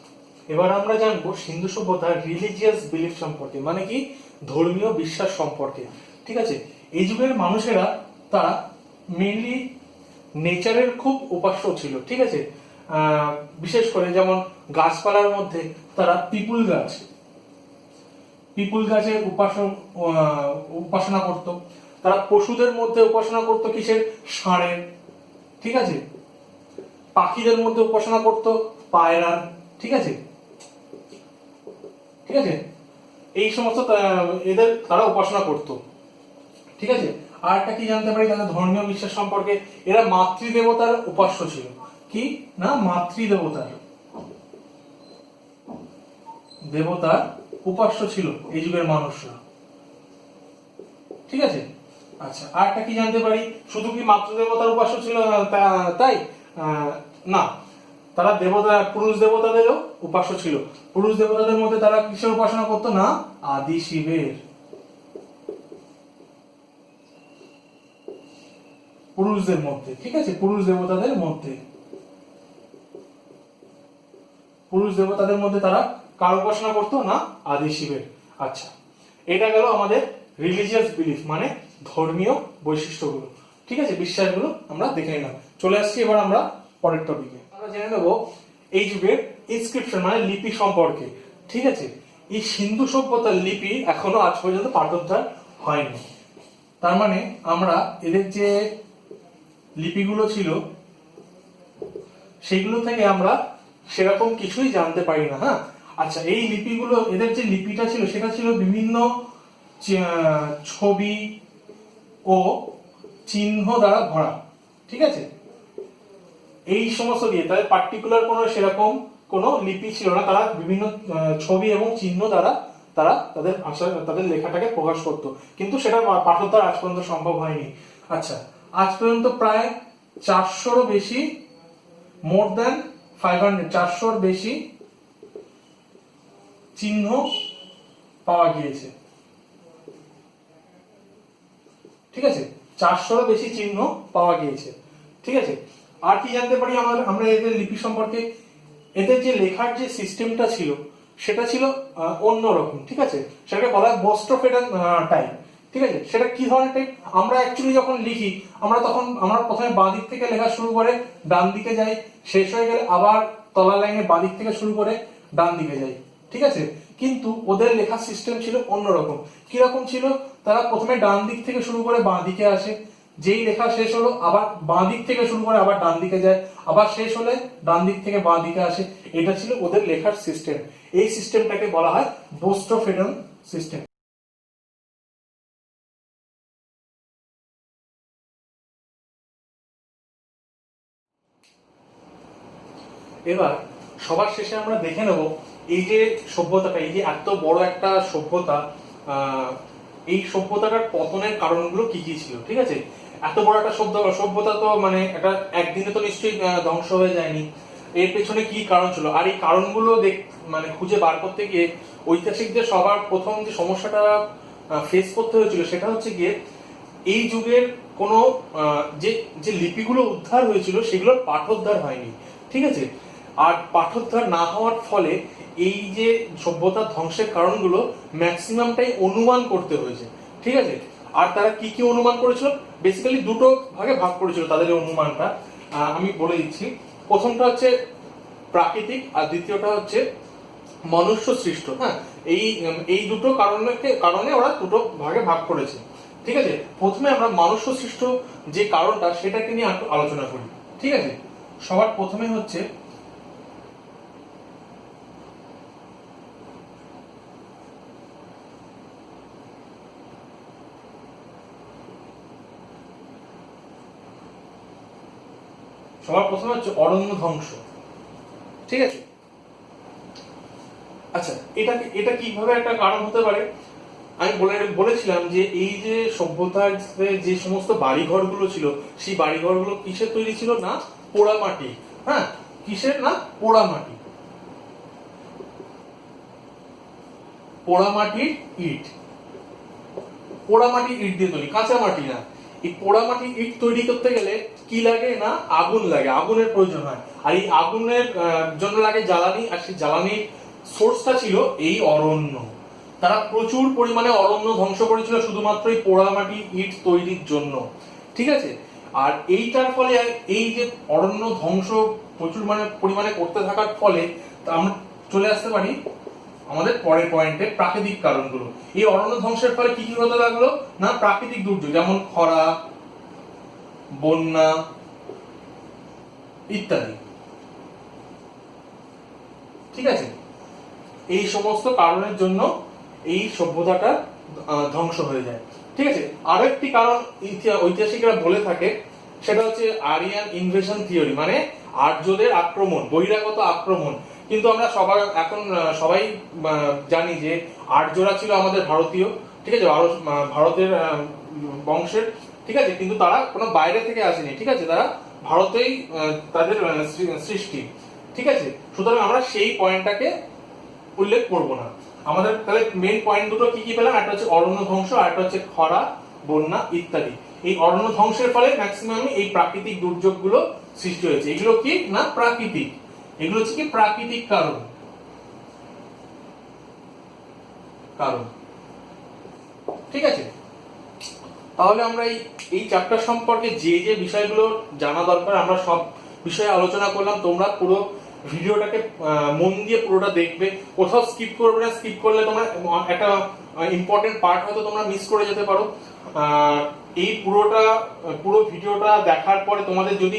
এবার আমরা জানবো সিন্ধু সভ্যতার রিলিজিয়াস বিলিফ সম্পর্কে, মানে কি ধর্মীয় বিশ্বাস সম্পর্কে, ঠিক আছে। এই যুগের মানুষেরা তারা মেইনলি নেচারের খুব উপাস্য ছিল, ঠিক আছে। বিশেষ করে যেমন গাছপালার মধ্যে তারা পিপুল গাছ, পিপুল গাছের উপাসনা করত। তারা পশুদের মধ্যে উপাসনা করত কিসের? ষাঁড়ের। ঠিক আছে, পাখিদের মধ্যে উপাসনা করত পায়রার। ঠিক আছে, ঠিক আছে, এই সমস্ত এদের তারা উপাসনা করত। ঠিক আছে, আর একটা কি জানতে পারি তাদের ধর্মীয় বিশ্বাস সম্পর্কে? এরা মাতৃদেবতার উপাস্য ছিল। কি না? মাতৃদেবতার দেবতার উপাস্য ছিল এই যুগের মানুষরা। ঠিক আছে, আচ্ছা, আর একটা কি জানতে পারি? শুধু কি মাতৃদেবতার উপাস্য ছিল তাই? না, তারা পুরুষ দেবতাদেরও উপাস্য ছিল। পুরুষ দেবতাদের মধ্যে তারা কিসের উপাসনা করতো? না, আদি শিবের। পুরুষদের মধ্যে। ঠিক আছে, পুরুষ দেবতাদের মধ্যে তারা কার উপাসনা করতো? না, আদি শিবের। আচ্ছা, এটা গেল আমাদের রিলিজিয়াস বিলিফ মানে ধর্মীয় বৈশিষ্ট্যগুলো। ঠিক আছে, বিশ্বাসগুলো আমরা দেখে নিলাম। চলে আসছি এবার আমরা পরের টপিকে। আমরা জেনে নেব এই যুগের ইনস্ক্রিপশন মানে লিপি সম্পর্কে। ঠিক আছে, এই সিন্ধু সভ্যতার লিপি এখনো আজ পর্যন্ত পাঠোদ্ধার হয়নি। তার মানে আমরা এদের যে লিপিগুলো ছিল সেগুলো থেকে আমরা সেরকম কিছুই জানতে পারি না। হ্যাঁ, আচ্ছা, এই লিপিগুলো, এদের যে লিপিটা ছিল সেটা ছিল বিভিন্ন ছবি ও চিহ্ন দ্বারা ভরা। ঠিক আছে, এই সমস্ত দিয়ে তাদের পার্টিকুলার কোনো সেরকম কোনো লিপি ছিল না। তারা বিভিন্ন ছবি এবং চিহ্ন দ্বারা তারা তাদের ভাষা, তাদের লেখাটাকে প্রকাশ করতো, কিন্তু সেটা পাঠোদ্ধার আজ পর্যন্ত সম্ভব হয়নি। আচ্ছা, আজ পর্যন্ত প্রায় 400-রও বেশি, মোর দ্যান 500, 400-র বেশি চিহ্ন পাওয়া গিয়েছে। ঠিক আছে, 400-রও বেশি চিহ্ন পাওয়া গিয়েছে। ঠিক আছে, আর কি জানতে পারি আমরা এদের লিপি সম্পর্কে? এদের যে লেখার যে সিস্টেমটা ছিল সেটা ছিল অন্যরকম। ঠিক আছে, সেটাকে বলা হয় বোস্ট্রোফেডাল টাইপ। ঠিক আছে, সেটা কি ধরনের টাইপ? আমরা অ্যাকচুয়ালি যখন লিখি আমরা প্রথমে বাঁ দিক থেকে লেখা শুরু করে ডান দিকে যাই, শেষ হয়ে গেলে আবার তলা লাইনে বাঁ দিক থেকে শুরু করে ডান দিকে যাই। ঠিক আছে, কিন্তু ওদের লেখার সিস্টেম ছিল অন্যরকম। কিরকম ছিল? তারা প্রথমে ডান দিক থেকে শুরু করে বাঁ দিকে আসে, যেই লেখা শেষ হলো আবার বাঁ দিক থেকে শুরু করে আবার ডান দিকে যায়, আবার শেষ হলে ডান দিক থেকে বাঁ দিকে আসে। এটা ছিল ওদের লেখার সিস্টেম। এই সিস্টেমটাকে বলা হয় বোস্ট্রোফেডাল সিস্টেম। এবার সবার শেষে আমরা দেখে নেব এই যে সভ্যতাটা, এই যে এত বড় একটা সভ্যতা, এই সভ্যতাটার পতনের কারণগুলো কি কি ছিল। ঠিক আছে, এত বড় একটা সভ্যতা তো মানে এটা একদিনে তো নিশ্চয়ই ধ্বংস হয়ে যায়নি। এর পেছনে কি কারণ ছিল, আর এই কারণগুলো মানে খুঁজে বার করতে গিয়ে ঐতিহাসিকদের সবার প্রথম যে সমস্যাটা ফেস করতে হয়েছিল সেটা হচ্ছে গিয়ে এই যুগের কোনো যে যে লিপিগুলো উদ্ধার হয়েছিল সেগুলোর পাঠোদ্ধার হয়নি। ঠিক আছে, আর পাঠোদ্ধার না হওয়ার ফলে এই যে সভ্যতার ধ্বংসের কারণগুলো ম্যাক্সিমামটাই অনুমান করতে হয়েছে। ঠিক আছে, আর তারা কি কি অনুমান করেছিল? বেসিক্যালি দুটো ভাগে ভাগ করেছিল তাদের এই অনুমানটা। আমি বলে দিচ্ছি। প্রথমটা হচ্ছে প্রাকৃতিক আর দ্বিতীয়টা হচ্ছে মনুষ্য সৃষ্ট। হ্যাঁ, এই দুটো কারণে ওরা দুটো ভাগে ভাগ করেছে। ঠিক আছে, প্রথমে আমরা মনুষ্য সৃষ্ট যে কারণটা সেটাকে নিয়ে একটু আলোচনা করি। ঠিক আছে, সবার প্রথমে হচ্ছে অরণ্য ধ্বংস। ঠিক আছে, আচ্ছা, এটা কিভাবে একটা কারণ হতে পারে? আমি বলেছিলাম যে এই যে সভ্যতার যে সমস্ত বাড়িঘর গুলো ছিল সেই বাড়িঘর গুলো কিসের তৈরি ছিল? না, পোড়া মাটি। হ্যাঁ, কিসের? না, পোড়া মাটি, পোড়া মাটির ইট। পোড়া মাটির ইট দিয়ে তৈরি, কাঁচা মাটি না। এই পোড়া মাটির ইট তৈরি করতে গেলে কি লাগে? না, আগুন লাগে, আগুনের প্রয়োজন হয়। আর এই আগুনের জন্য লাগে জ্বালানি, আর সেই জ্বালানির সোর্সটা ছিল এই অরণ্য। তারা প্রচুর পরিমাণে অরণ্য ধ্বংস করেছিল শুধুমাত্র এই পোড়া মাটি ইট তৈরির জন্য। ঠিক আছে, আর এইটার ফলে এই যে অরণ্য ধ্বংস প্রচুর পরিমাণে করতে থাকার ফলে আমরা চলে আসতে পারি আমাদের পরের পয়েন্টে প্রাকৃতিক কারণগুলো। এই অরণ্য ধ্বংসের ফলে কি কি হতে লাগলো না প্রাকৃতিক দুর্যোগ, যেমন খরা, বন্যা ইত্যাদি। ঠিক আছে, এই সমস্ত কারণের জন্য এই সভ্যতাটা ধ্বংস হয়ে যায়। ঠিক আছে, আরো একটি কারণ ঐতিহাসিকরা বলে থাকে, সেটা হচ্ছে আরিয়ান ইনভেশন থিওরি, মানে আর্যদের আক্রমণ, বহিরাগত আক্রমণ। কিন্তু আমরা সবাই জানি যে আর্যরা ছিল আমাদের ভারতীয়, ঠিক আছে, ভারতের বংশের। ঠিক আছে, কিন্তু তারা কোনো বাইরে থেকে আসেনি। ঠিক আছে, তারা ভারতেই তাদের সৃষ্টি। ঠিক আছে, সুতরাং আমরা সেই পয়েন্টটাকে উল্লেখ করব না। আমাদের তাহলে মেইন পয়েন্ট দুটো কি কি পেলাম, একটা হচ্ছে অরণ্য ধ্বংস আর একটা হচ্ছে খরা, বন্যা ইত্যাদি। এই অরণ্য ধ্বংসের ফলে ম্যাক্সিমাম এই প্রাকৃতিক দুর্যোগগুলো সৃষ্টি হয়েছে। এগুলো কি না প্রাকৃতিক, এগুলো হচ্ছে কি প্রাকৃতিক কারণ। ঠিক আছে, তাহলে আমরা এই চ্যাপ্টার সম্পর্কে যে যে বিষয়গুলো জানা দরকার আমরা সব বিষয়ে আলোচনা করলাম। তোমরা পুরো ভিডিওটাকে মন দিয়ে পুরোটা দেখবে, কোথাও স্কিপ করবে না। স্কিপ করলে তোমরা একটা ইম্পর্টেন্ট পার্ট হয়তো তোমরা মিস করে যেতে পারো। এই পুরো ভিডিওটা দেখার পরে তোমাদের যদি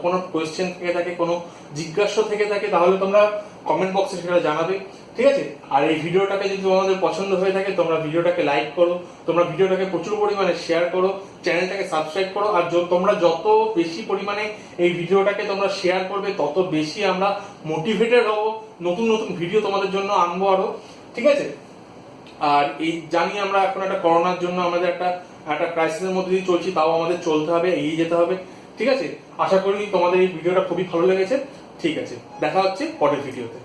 কোনো কোয়েশ্চেন থেকে থাকে, কোনো জিজ্ঞাসা থেকে থাকে, তাহলে তোমরা কমেন্ট বক্সে সেটা জানাবে। ঠিক আছে, আর এই ভিডিওটাকে যদি তোমাদের পছন্দ হয়ে থাকে তোমরা ভিডিওটাকে লাইক করো, তোমরা ভিডিওটাকে প্রচুর পরিমাণে শেয়ার করো, চ্যানেলটাকে সাবস্ক্রাইব করো। আর তোমরা যত বেশি পরিমাণে এই ভিডিওটাকে তোমরা শেয়ার করবে তত বেশি আমরা মোটিভেটেড হব, নতুন নতুন ভিডিও তোমাদের জন্য আনবো আরো। ঠিক আছে, আর এই জানি আমরা এখন একটা করোনার জন্য আমাদের একটা ক্রাইসিসের মধ্যে দিয়ে চলছি, তাও আমাদের চলতে হবে, এগিয়ে যেতে হবে। ঠিক আছে, আশা করি তোমাদের এই ভিডিওটা খুবই ভালো লেগেছে। ঠিক আছে, দেখা হচ্ছে পরের ভিডিওতে।